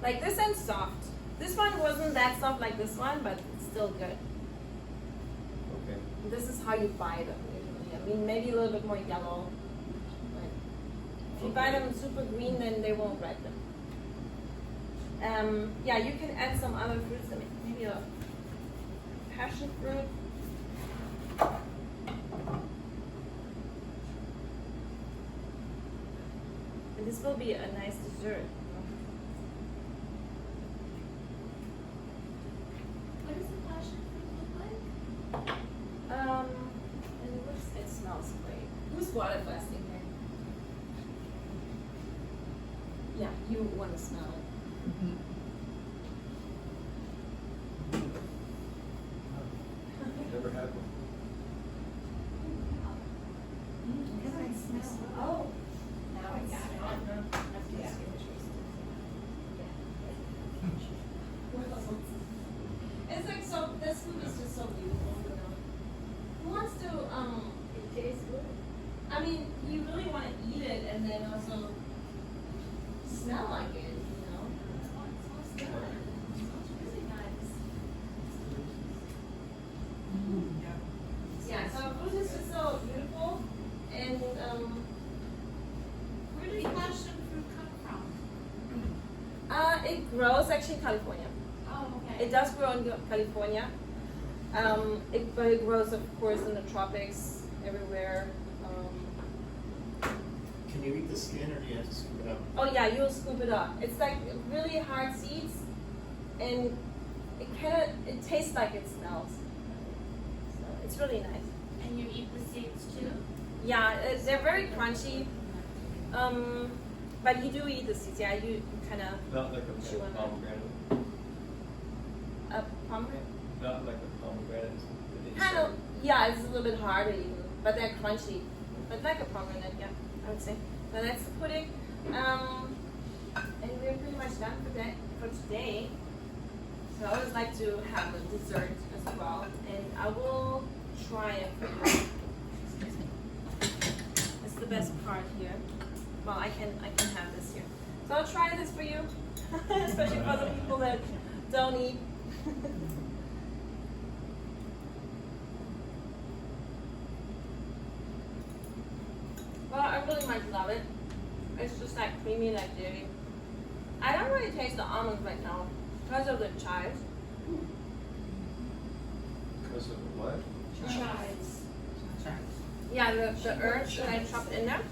Like this and soft. This one wasn't that soft like this one, but it's still good. Okay. This is how you buy them usually. I mean, maybe a little bit more yellow. But if you buy them super green, then they won't ripen. Yeah, you can add some other fruits. Maybe a passion fruit. And this will be a nice dessert. What does the passion fruit look like? And it smells great. Who's water fasting here? Yeah, you want to smell it. Never had one. Oh, now I got it. Yeah. It's like so. This food is just so beautiful. You know. Who wants to? It tastes good. I mean, you really want to eat it and then also smell like it. You know. It smells good. It smells really nice. Yeah. So food is just so beautiful, and Where does passion fruit come from? it grows actually in California. Oh, okay. It does grow in California. But it grows, of course, in the tropics everywhere. Can you eat the skin or do you have to scoop it up? Oh yeah, you'll scoop it up. It's like really hard seeds, and it tastes like it smells. So it's really nice. And you eat the seeds too? Yeah, they're very crunchy. But you do eat the seeds. Yeah, you kind of Not like a chew on pomegranate. a pomegranate. Not like a pomegranate. Kind of, yeah, it's a little bit harder even, but they're crunchy. But like a pomegranate, yeah, I would say. So that's the pudding. And we're pretty much done for today. So I always like to have a dessert as well, and I will try it for you. It's the best part here. Well, I can have this here. So I'll try this for you, especially for the people that don't eat. Well, I really much love it. It's just like creamy like dairy. I don't really taste the almonds right now because of the chives. Because of what? Chives. Yeah, the herbs that I chopped in there.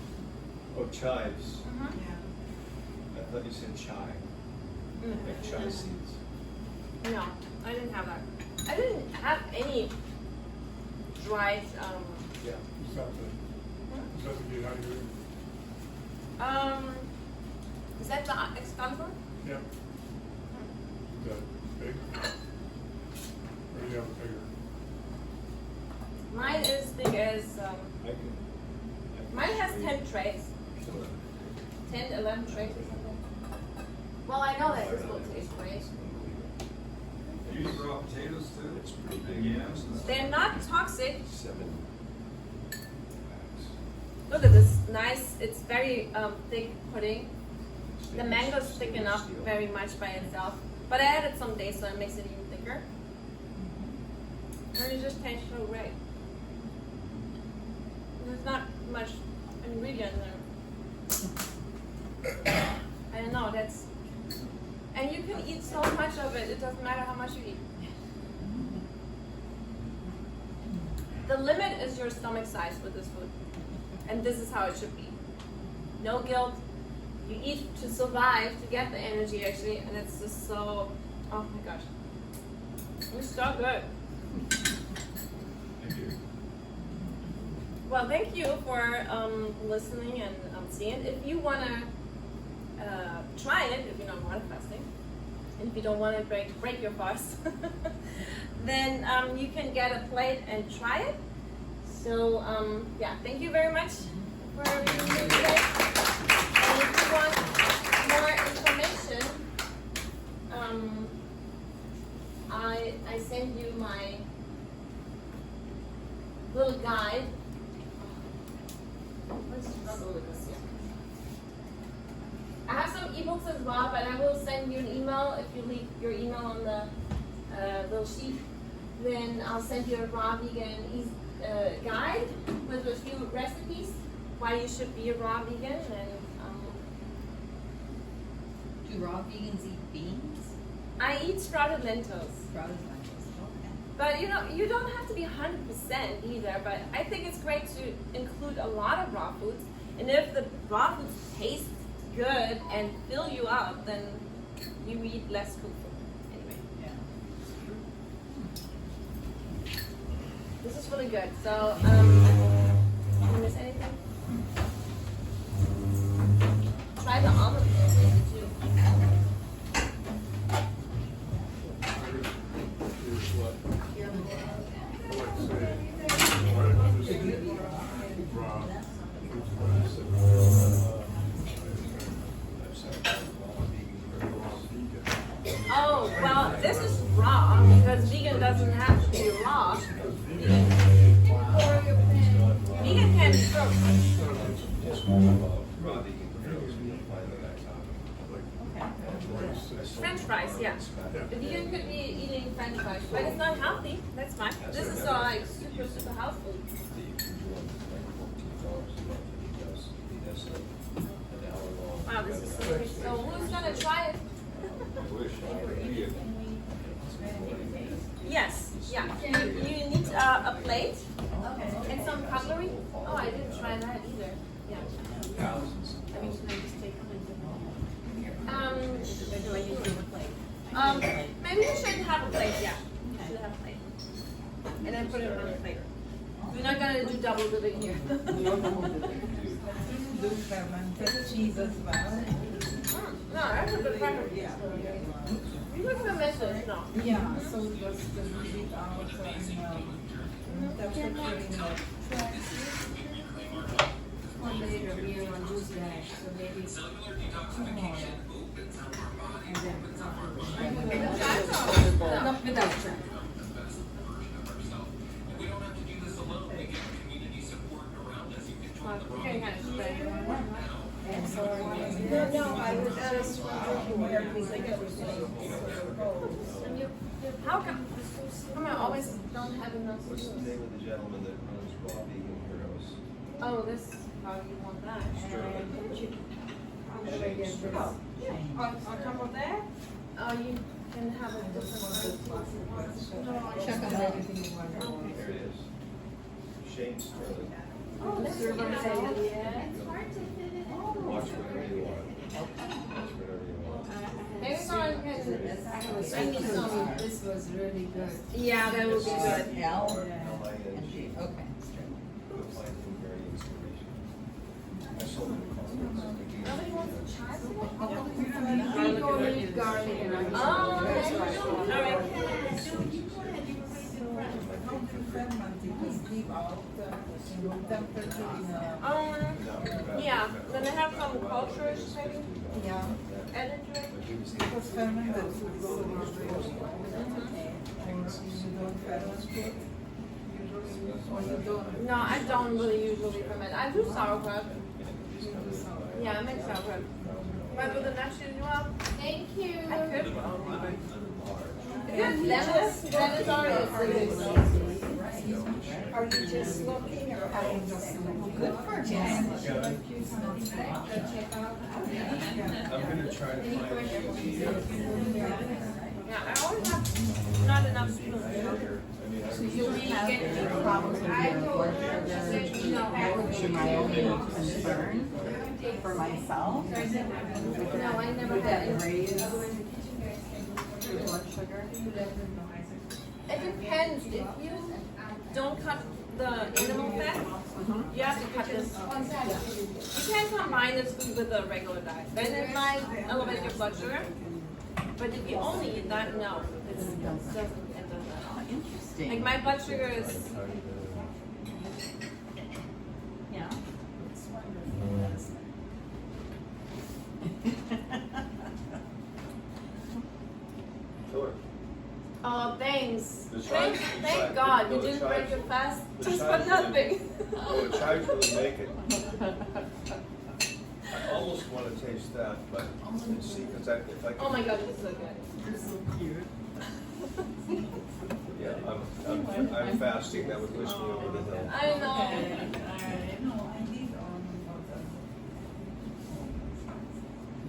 Oh, chives. Mm-hmm. I thought you said chai. Like chai seeds. No, I didn't have that. I didn't have any dried. Yeah. Is that the dehydrated? Is that the Excalibur? Yep. Is that big? Or do you have a bigger? Mine is big as, I can. mine has 10 trays. 10, 11 trays or something. Well, I know that this will taste great. You eat raw potatoes too? It's pretty big. Yams. They're not toxic. 7 packs. Look at this, nice, it's very thick pudding. The mango's thick enough very much by itself. But I added some dates so it makes it even thicker. And it just tastes so great. There's not much ingredient there. I don't know, that's... And you can eat so much of it, it doesn't matter how much you eat. The limit is your stomach size with this food. And this is how it should be. No guilt. You eat to survive, to get the energy actually, and it's just so, oh my gosh. It's so good. Thank you. Well, thank you for listening and seeing. If you want to try it, if you're not water fasting, and if you don't want to break your fast, then you can get a plate and try it. So, yeah, thank you very much for being here today. And if you want more information, I send you my little guide. Let's struggle with this here. I have some ebooks as well, but I will send you an email. If you leave your email on the little sheet, then I'll send you a raw vegan guide with a few recipes why you should be a raw vegan. And Do raw vegans eat beans? I eat sprouted lentils. Sprouted lentils, okay. But you know, you don't have to be 100% either, but I think it's great to include a lot of raw foods. And if the raw foods taste good and fill you up, then you eat less cooked food. Anyway. Yeah. This is really good. So, did I miss anything? Try the almond too. Here's what I like to say. Raw. Oh, well, this is raw because vegan doesn't have to be raw. Vegan can be cooked. Raw vegan potatoes, you'll find that French fries, yeah. The vegan could be eating French fries, but it's not healthy. That's fine. This is like super healthy. Wow, this is so good. So who's gonna try it? Yes, yeah. You need a plate and some cutlery. Oh, I didn't try that either. Yeah. Maybe you should have a plate, yeah. You should have a plate. And then put it on a plate. We're not gonna do double dipping here. Do fermented cheese as well. No, that's a good preference. You look for message, no. Yeah, so it was the bit out and that's the one later we will use that, so maybe 2 more. And then not without track. Okay, kind of spread it. And so No, I was just wondering where we think everything How come I always don't have enough What's the sauce? name of the gentleman that runs Raw Vegan Heroes? Oh, this, how you want that? I'll come up there. Oh, you can have a different one. Check on everything you want. There it is. Shane Sterling. Oh, this is what I'm saying. Yeah. Watch whatever you want. Watch whatever you want. Maybe someone can send me some. This was really good. Yeah, that would be good. L L-I-N-G. and G, okay. straight. The plantain very inspiration. I sold them a conference. Nobody wants to try some? don't you ferment it, just leave out in room temperature in a... Yeah, then I have some cultures maybe Yeah, added to it. because fermented food goes in your fridge. Or you don't ferment it, usually, or you don't. No, I don't really usually ferment. I do sauerkraut. You do some. Yeah, I make sauerkraut. But with the nuts as well. Thank you. I could. Good. That is already Are you just looking or are you saying? Good for you. I'm gonna try to find Yeah, I always have not enough spoons. So you'll be getting problems with your blood sugar, which are my only concern for myself. No, I never had it. Raise your blood sugar. It depends. If you don't cut the animal fat, you have to cut this. You can combine this food with a regular diet. Then it might elevate your blood sugar. But if you only eat that, no, it doesn't at all. Interesting. Like my blood sugar is, Yeah. Sure. oh, thanks. The chives- Thank God you no, the didn't break chives- your fast the just for chives really- nothing. Well, the chives really make it. I almost want to taste that, but let's see, because if I can. Oh my God, this is so good. You're so cute. Yeah, I'm fasting, that would push me over the hill. I know. Alright. No, I need almond butter.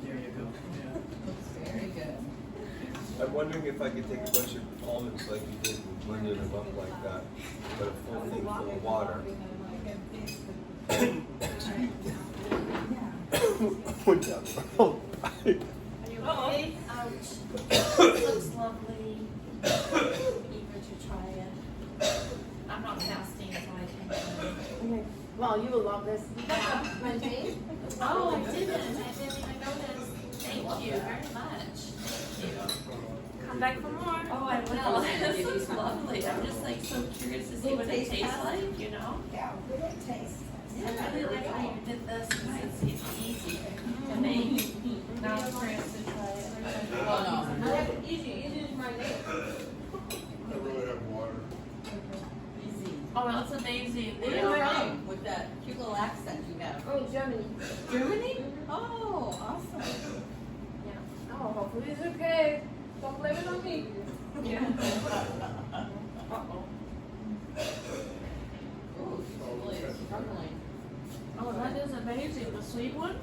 There you go. Yeah. Very good. I'm wondering if I could take a bunch of almonds like you did and blended them up like that, but a full thing full of water. Went down the wrong pipe. Are you okay? Ouch. It looks lovely. Eager to try it. I'm not fasting, so I can't. Okay. Well, you will love this. Plantain? Oh, I didn't even notice. Thank you very much. Come back for more. Oh, I will. This looks lovely. I'm just like so curious to see what it tastes like, you know? Yeah, will it taste? I really like how you did this because it's easy to make. Now I'm curious to try it. Oh, no. I have it easy. Easy is my name. I really have water. Easy. Oh, that's amazing. Where are you from? With that cute little accent you have. Oh, Germany. Germany? Oh, awesome. Yeah. Oh, hopefully it's okay. Don't blame it on me. Yeah. Uh-oh. Ooh, she's really struggling. Oh, that is amazing. The sweet one?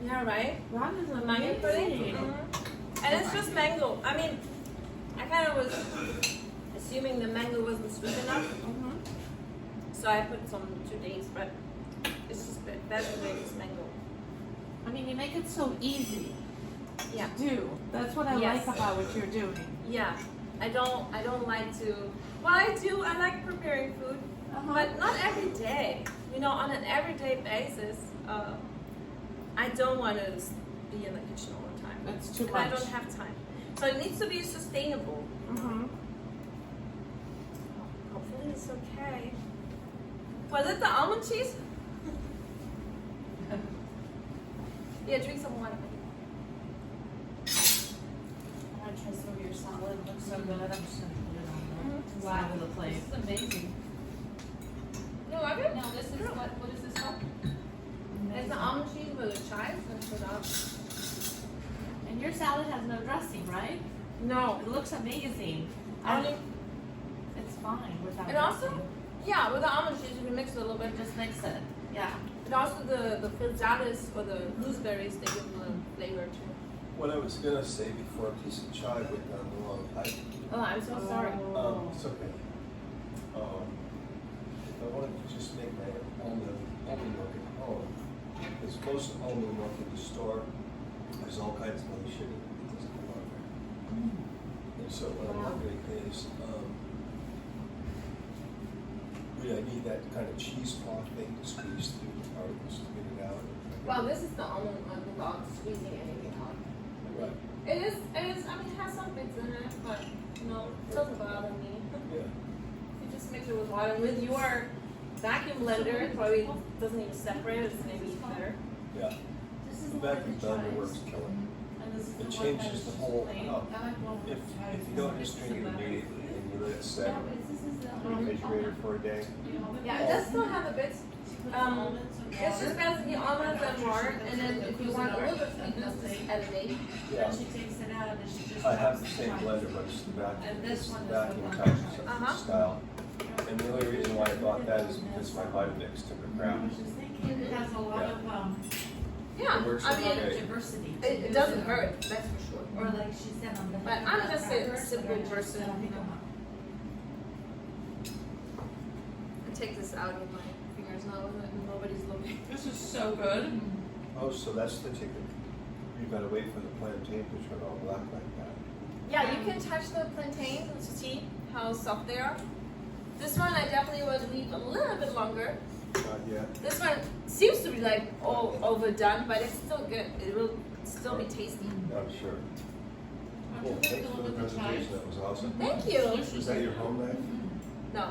Yeah, right? That is The mango pudding. amazing. And it's just mango. I mean, I kind of was assuming the mango wasn't sweet enough. So I put some 2 days, but it's just that's the way it's mango. I mean, you make it so easy Yeah. to do. That's what I Yes. like about what you're doing. Yeah. I don't like to, well, I do, I like preparing food, but not every day. You know, on an everyday basis, I don't want to be in the kitchen all the time. That's too And I much. don't have time. So it needs to be sustainable. Hopefully it's okay. Was it the almond cheese? Yeah, drink some water. I'm gonna try some of your salad. It looks so good. I'm just gonna put it on the side of the plate. This is amazing. You like it? No, this is what is this called? It's the almond cheese with the chives and put up. And your salad has no dressing, right? No. It looks amazing. Only, It's fine without and also, dressing. yeah, with the almond cheese, you can mix it a little bit. Just mix it. Yeah. And also the frittatas or the gooseberries, they give them a flavor too. What I was gonna say before a piece of chive went down the wrong pipe. Oh, I'm so sorry. It's okay. If I wanted to just make my almond milk at home, because most almond milk at the store, there's all kinds of other sugar that doesn't belong there. And so what I'm wondering is, I need that kind of cheesecloth thing to squeeze through the particles to get it out. Well, this is the almond milk without squeezing anything out. Right. It is, I mean, it has some bits in it, but no, it doesn't bother me. Yeah. You just it with water. With your vacuum blender, it probably doesn't even separate. It's maybe better. Yeah. This is The the one vacuum with the blender chives. works killer. And this is the It one changes that's the just whole, plain. oh, I like one with if chives. you don't just drink it immediately and you let it set Yeah, in but this is the. the refrigerator for a day, Yeah, it does still have a bit. It's just basically almonds and water, and then if you want a little bit sweetness, just add a date. yeah. Then she takes it out and then she just. I have the puts same chives. blender, but it's the vacuum, And this it's the one is vacuum the type one. Uh-huh. style. And the only reason why I bought that is because my Vitamix took a I crap. was just thinking, it has a lot Yeah. of, Yeah, It works I mean, okay. diversity. it doesn't hurt, that's for sure. Or like she said on the. But I'm just a crackers, simple but I person, just, you know. I take this out with my fingers now, and nobody's looking. This is so good. Oh, so that's the chicken. You gotta wait for the plantain to turn all black like that. Yeah, you can touch the plantains to see how soft they are. This one I definitely would leave a little bit longer. Not yet. This one seems to be like all overdone, but it's still good. It will still be tasty. I'm sure. Aren't Cool, you like thanks the for one the with the chives? presentation, that was awesome. Thank you. Is that your home knife? No,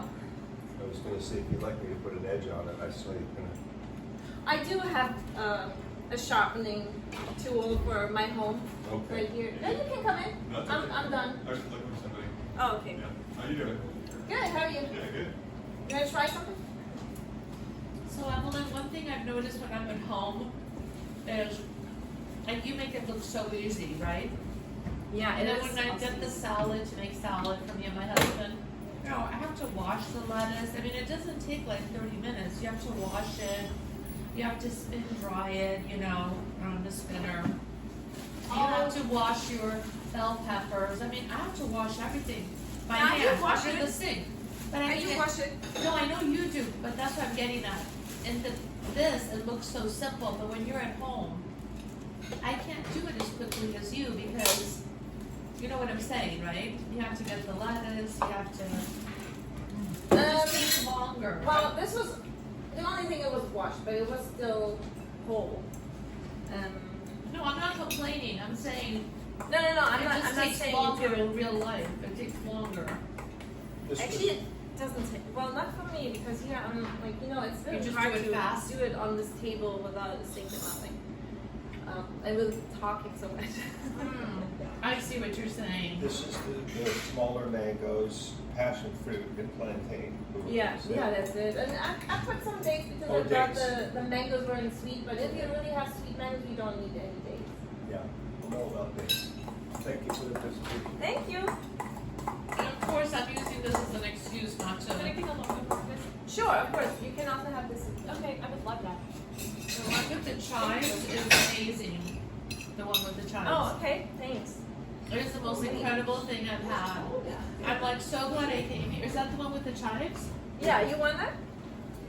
I was gonna see if you'd like me to put an edge on it, I saw you kinda. I do have a sharpening tool for my home right here. No, you can come in. No, it's I'm okay. done. I was just looking for somebody. Oh, okay. Yeah. How you doing? Good. How are you? Yeah, good. You gonna try something? So Evelyn, one thing I've noticed when I'm at home is, like, you make it look so easy, right? Yeah, And then when I get the salad to make salad for me and my husband, you know, I have to wash the lettuce. I mean, it doesn't take like 30 minutes. You have to wash it. You have to spin dry it, you know, on the spinner. You have to wash your bell peppers. I mean, I have to wash everything by Now you hand wash under it. the sink. But I And you can't- wash it. No, I know you do, but that's what I'm getting at. And this, it looks so simple, but when you're at home, I can't do it as quickly as you because, you know what I'm saying, right? You have to get the lettuce, you have to, it just takes longer. Well, this was the only thing it was washed, but it was still whole. No, I'm not complaining, I'm saying, No, I'm it not. just I'm not takes saying longer you do in real life, it takes longer. This was- Actually, it doesn't take. Well, not for me because here I'm like it's You really just hard do it to fast? do it on this table without a sink and nothing. And with talking so much. I see what you're saying. This is the smaller mangoes, passion fruit, and plantain. Yeah, that's it. And I put some dates because Oh, I thought dates. the mangoes weren't sweet. But if you really have sweet mangoes, you don't need any dates. Yeah, I'm all about this. Thank you for the presentation. Thank you. And of course, I'm using this as an excuse not to. Can I get a longer of this? Sure, of course. You can also have this. Okay, I would love that. The one with the chives is amazing. The one with the chives. Oh, okay. Thanks. It's the most incredible thing I've had. I'm like so glad I came here. Is that the one with the chives? Yeah, you want that?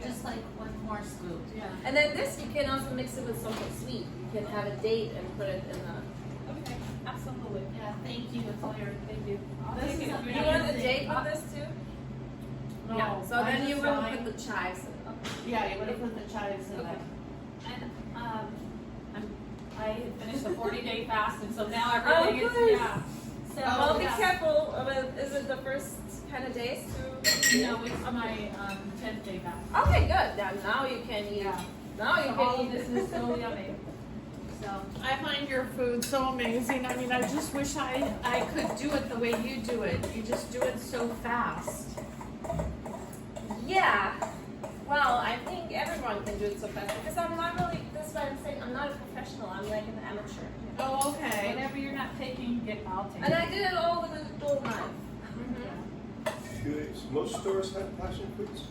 Just like one more scoop. Yeah. And then this, you can also mix it with something sweet. You can have a date and put it in the. Okay, absolutely. Yeah, thank you. It's all your, thank you. This is You amazing. want a date with this too? No, Yeah. So I then you just will find- put the chives in it. Yeah, you would have put the chives in Okay. it. And I had finished a 40-day fast, and so now Oh, everything is good. So Well, be yeah. careful. Is it the first kind of days to? No, it's my 10th day fast. Okay, good. Now you can eat. Yeah. Now you So can all eat of this is so yummy. So I find your food so amazing. I mean, I just wish I could do it the way you do it. You just do it so fast. Yeah. Well, I think everyone can do it so fast because I'm not really. That's why I'm saying I'm not a professional. I'm like an amateur. Oh, okay. whatever you're not taking, I'll take. And I did it all with a dull knife. Do most stores have passion fruits?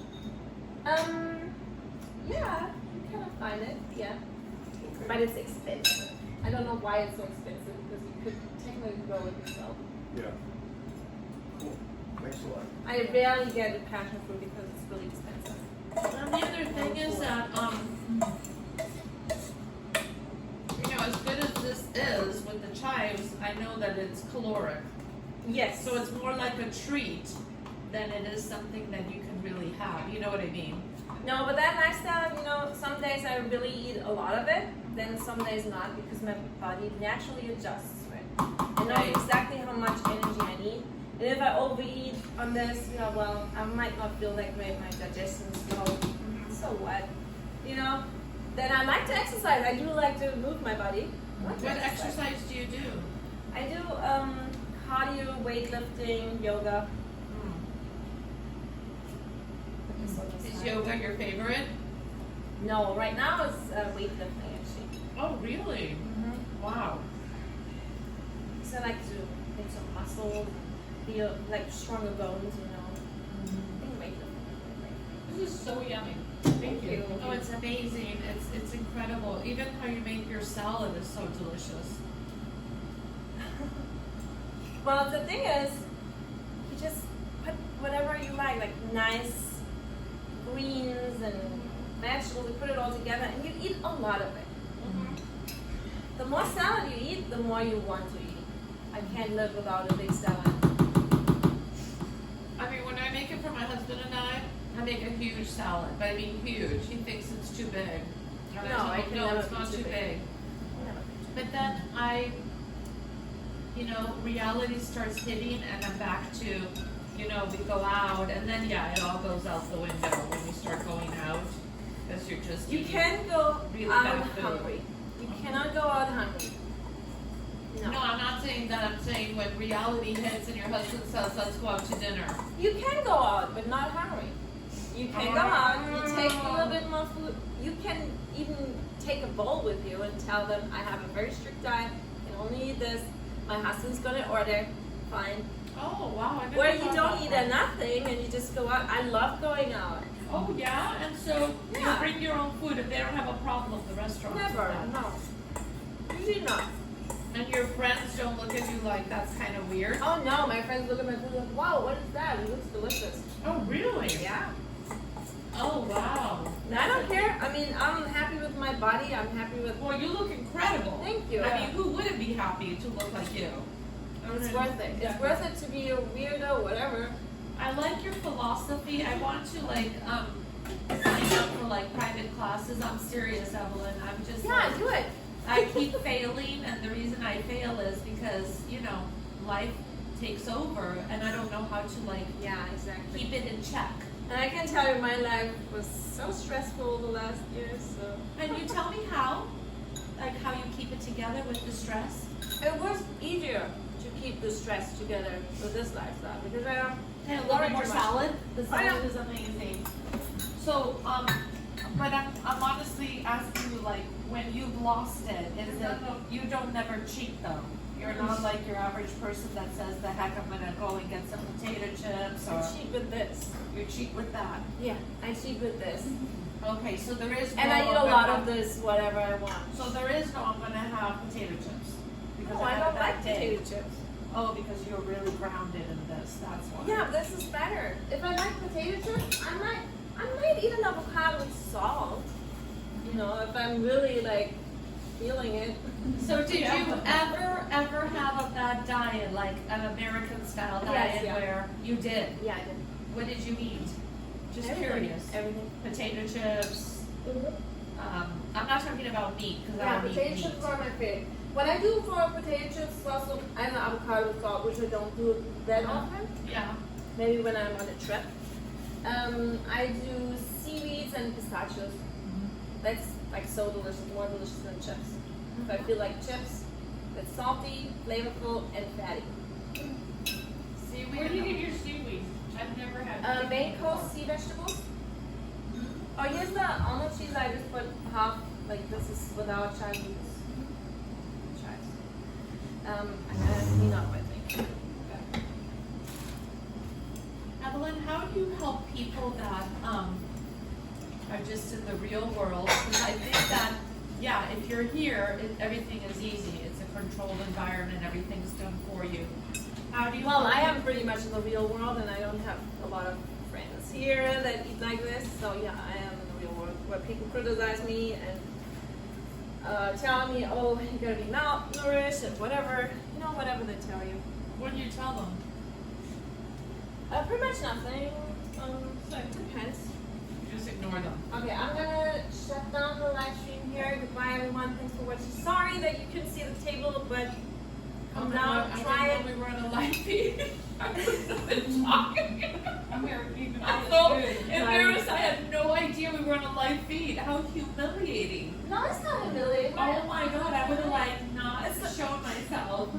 Yeah, you kind of find it. Yeah. Okay. But it's expensive. I don't know why it's so expensive because you could technically grow it yourself. Yeah. Cool. Thanks a lot. I rarely get a passion fruit because it's really expensive. And the other thing is that, you know, as good as this is with the chives, I know that it's caloric. Yes. So it's more like a treat than it is something that you can really have. You know what I mean? No, but that lifestyle, some days I really eat a lot of it, then some days not because my body naturally adjusts, right? I know Right. exactly how much energy I need. And if I overeat on this, you know, well, I might not feel that great. My digestion's slow. So what? You know. Then I like to exercise. I do like to move my body. I like to What exercise do you do? I do cardio, weightlifting, yoga. Is yoga your favorite? No, right now it's weightlifting actually. Oh, really? Wow. So I like to make some muscle, feel like stronger bones, you know. I think weightlifting. This is so yummy. Thank you. Oh, it's amazing. It's incredible. Even how you make your salad is so delicious. Well, the thing is, you just put whatever you like nice greens and vegetables, you put it all together, and you eat a lot of it. The more salad you eat, the more you want to eat. I can't live without a big salad. I mean, when I make it for my husband and I make a huge salad. But I mean huge. He thinks it's too big. And No, I can no, never it's be not too too big. big. But then reality starts hitting, and I'm back to, we go out, and then it all goes out the window when we start going out, because you're just You eating can go really out bad food. hungry. You cannot go out hungry. No, I'm not saying that. I'm saying when reality hits and your husband says, "Let's go out to dinner." You can go out, but not hungry. You can go out, you take a little bit more food. You can even take a bowl with you and tell them, I have a very strict diet, I can only eat this. My husband's gonna order, fine. Oh wow! I never Or you thought don't about eat that. nothing and you just go out. I love going out. Oh yeah, and so you Yeah. bring your own food, and they don't have a problem with the restaurant. Never, no. Usually not. And your friends don't look at you like that's kind of weird. Oh no, my friends look at my food like, wow, what is that? It looks delicious. Oh really? Yeah. Oh wow. And I don't care. I mean, I'm happy with my body. I'm happy with. Well, you look incredible. Thank you. I mean, who wouldn't be happy to look like you? It's worth it. It's worth it to be a weirdo, whatever. I like your philosophy. I want to sign up for private classes. I'm serious, Evelyn. I'm just Yeah, do it. I keep failing, and the reason I fail is because life takes over, and I don't know how to Yeah, exactly. keep it in check. And I can tell you, my life was so stressful the last year. So. And you tell me how you keep it together with the stress. It was easier to keep the stress together with this lifestyle because I don't. And a little bit more Too much. salad. The Oh, yeah. salad is amazing. So, but I'm honestly asking you, when you've lost it, is it you don't never cheat though? You're not like your average person that says, "The heck, I'm gonna go and get some potato chips," or I cheat with this. you cheat with that. Yeah, I cheat with this. Okay, so there is. And no, I eat a I'm lot gonna- of this, whatever I want. So there is no. I'm gonna have potato chips. Because No, I had don't that like day. potato chips. Oh, because you're really grounded in this. That's why. Yeah, this is better. If I like potato chips, I might eat an avocado with salt. If I'm really feeling it. So did you ever have a bad diet, like an American style diet Yes, yeah. where you did? Yeah, I did. What did you eat? Just Everything. curious. Everything. Potato chips. I'm not talking about meat because I Yeah, don't eat potato meat. chips are my favorite. What I do for potato chips is also I know avocado with salt, which I don't do that often. Yeah. Maybe when I'm on a trip. I do seaweeds and pistachios. That's so delicious, more delicious than chips. If I feel like chips, it's salty, flavorful, and fatty. Seaweed. Where do you get your seaweed? I've never had. Maine Coast sea vegetables. Oh, here's the almond cheese. I just put half. This is without chives. Chives. I gotta clean up, I think. Evelyn, how do you help people that are just in the real world? Because I think that, if you're here, everything is easy. It's a controlled environment. Everything's done for you. How do you? Well, help I am people? pretty much in the real world, and I don't have a lot of friends here that eat like this. So I am in the real world where people criticize me and tell me, "Oh, you're gonna be malnourished and whatever." Whatever they tell you. What do you tell them? Pretty much nothing. So it depends. You just ignore them. Okay, I'm gonna shut down the live stream here. Goodbye, everyone. Thanks for watching. Sorry that you couldn't see the table, but come down, try when we were on a live feed. I wouldn't have been talking. I'm here keeping I'm so embarrassed. I had no idea we were on a live feed. How humiliating. No, it's not humiliating. Oh my god, I would have like not shown myself.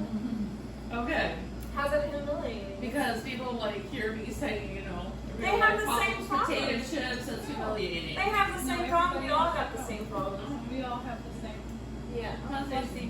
Okay. How's it humiliating? Because people like hear me saying, you know, They have the like, same problem. potato chips, it's humiliating. They have the same problem. We all got the same problem. We all have the same. Yeah. Because they see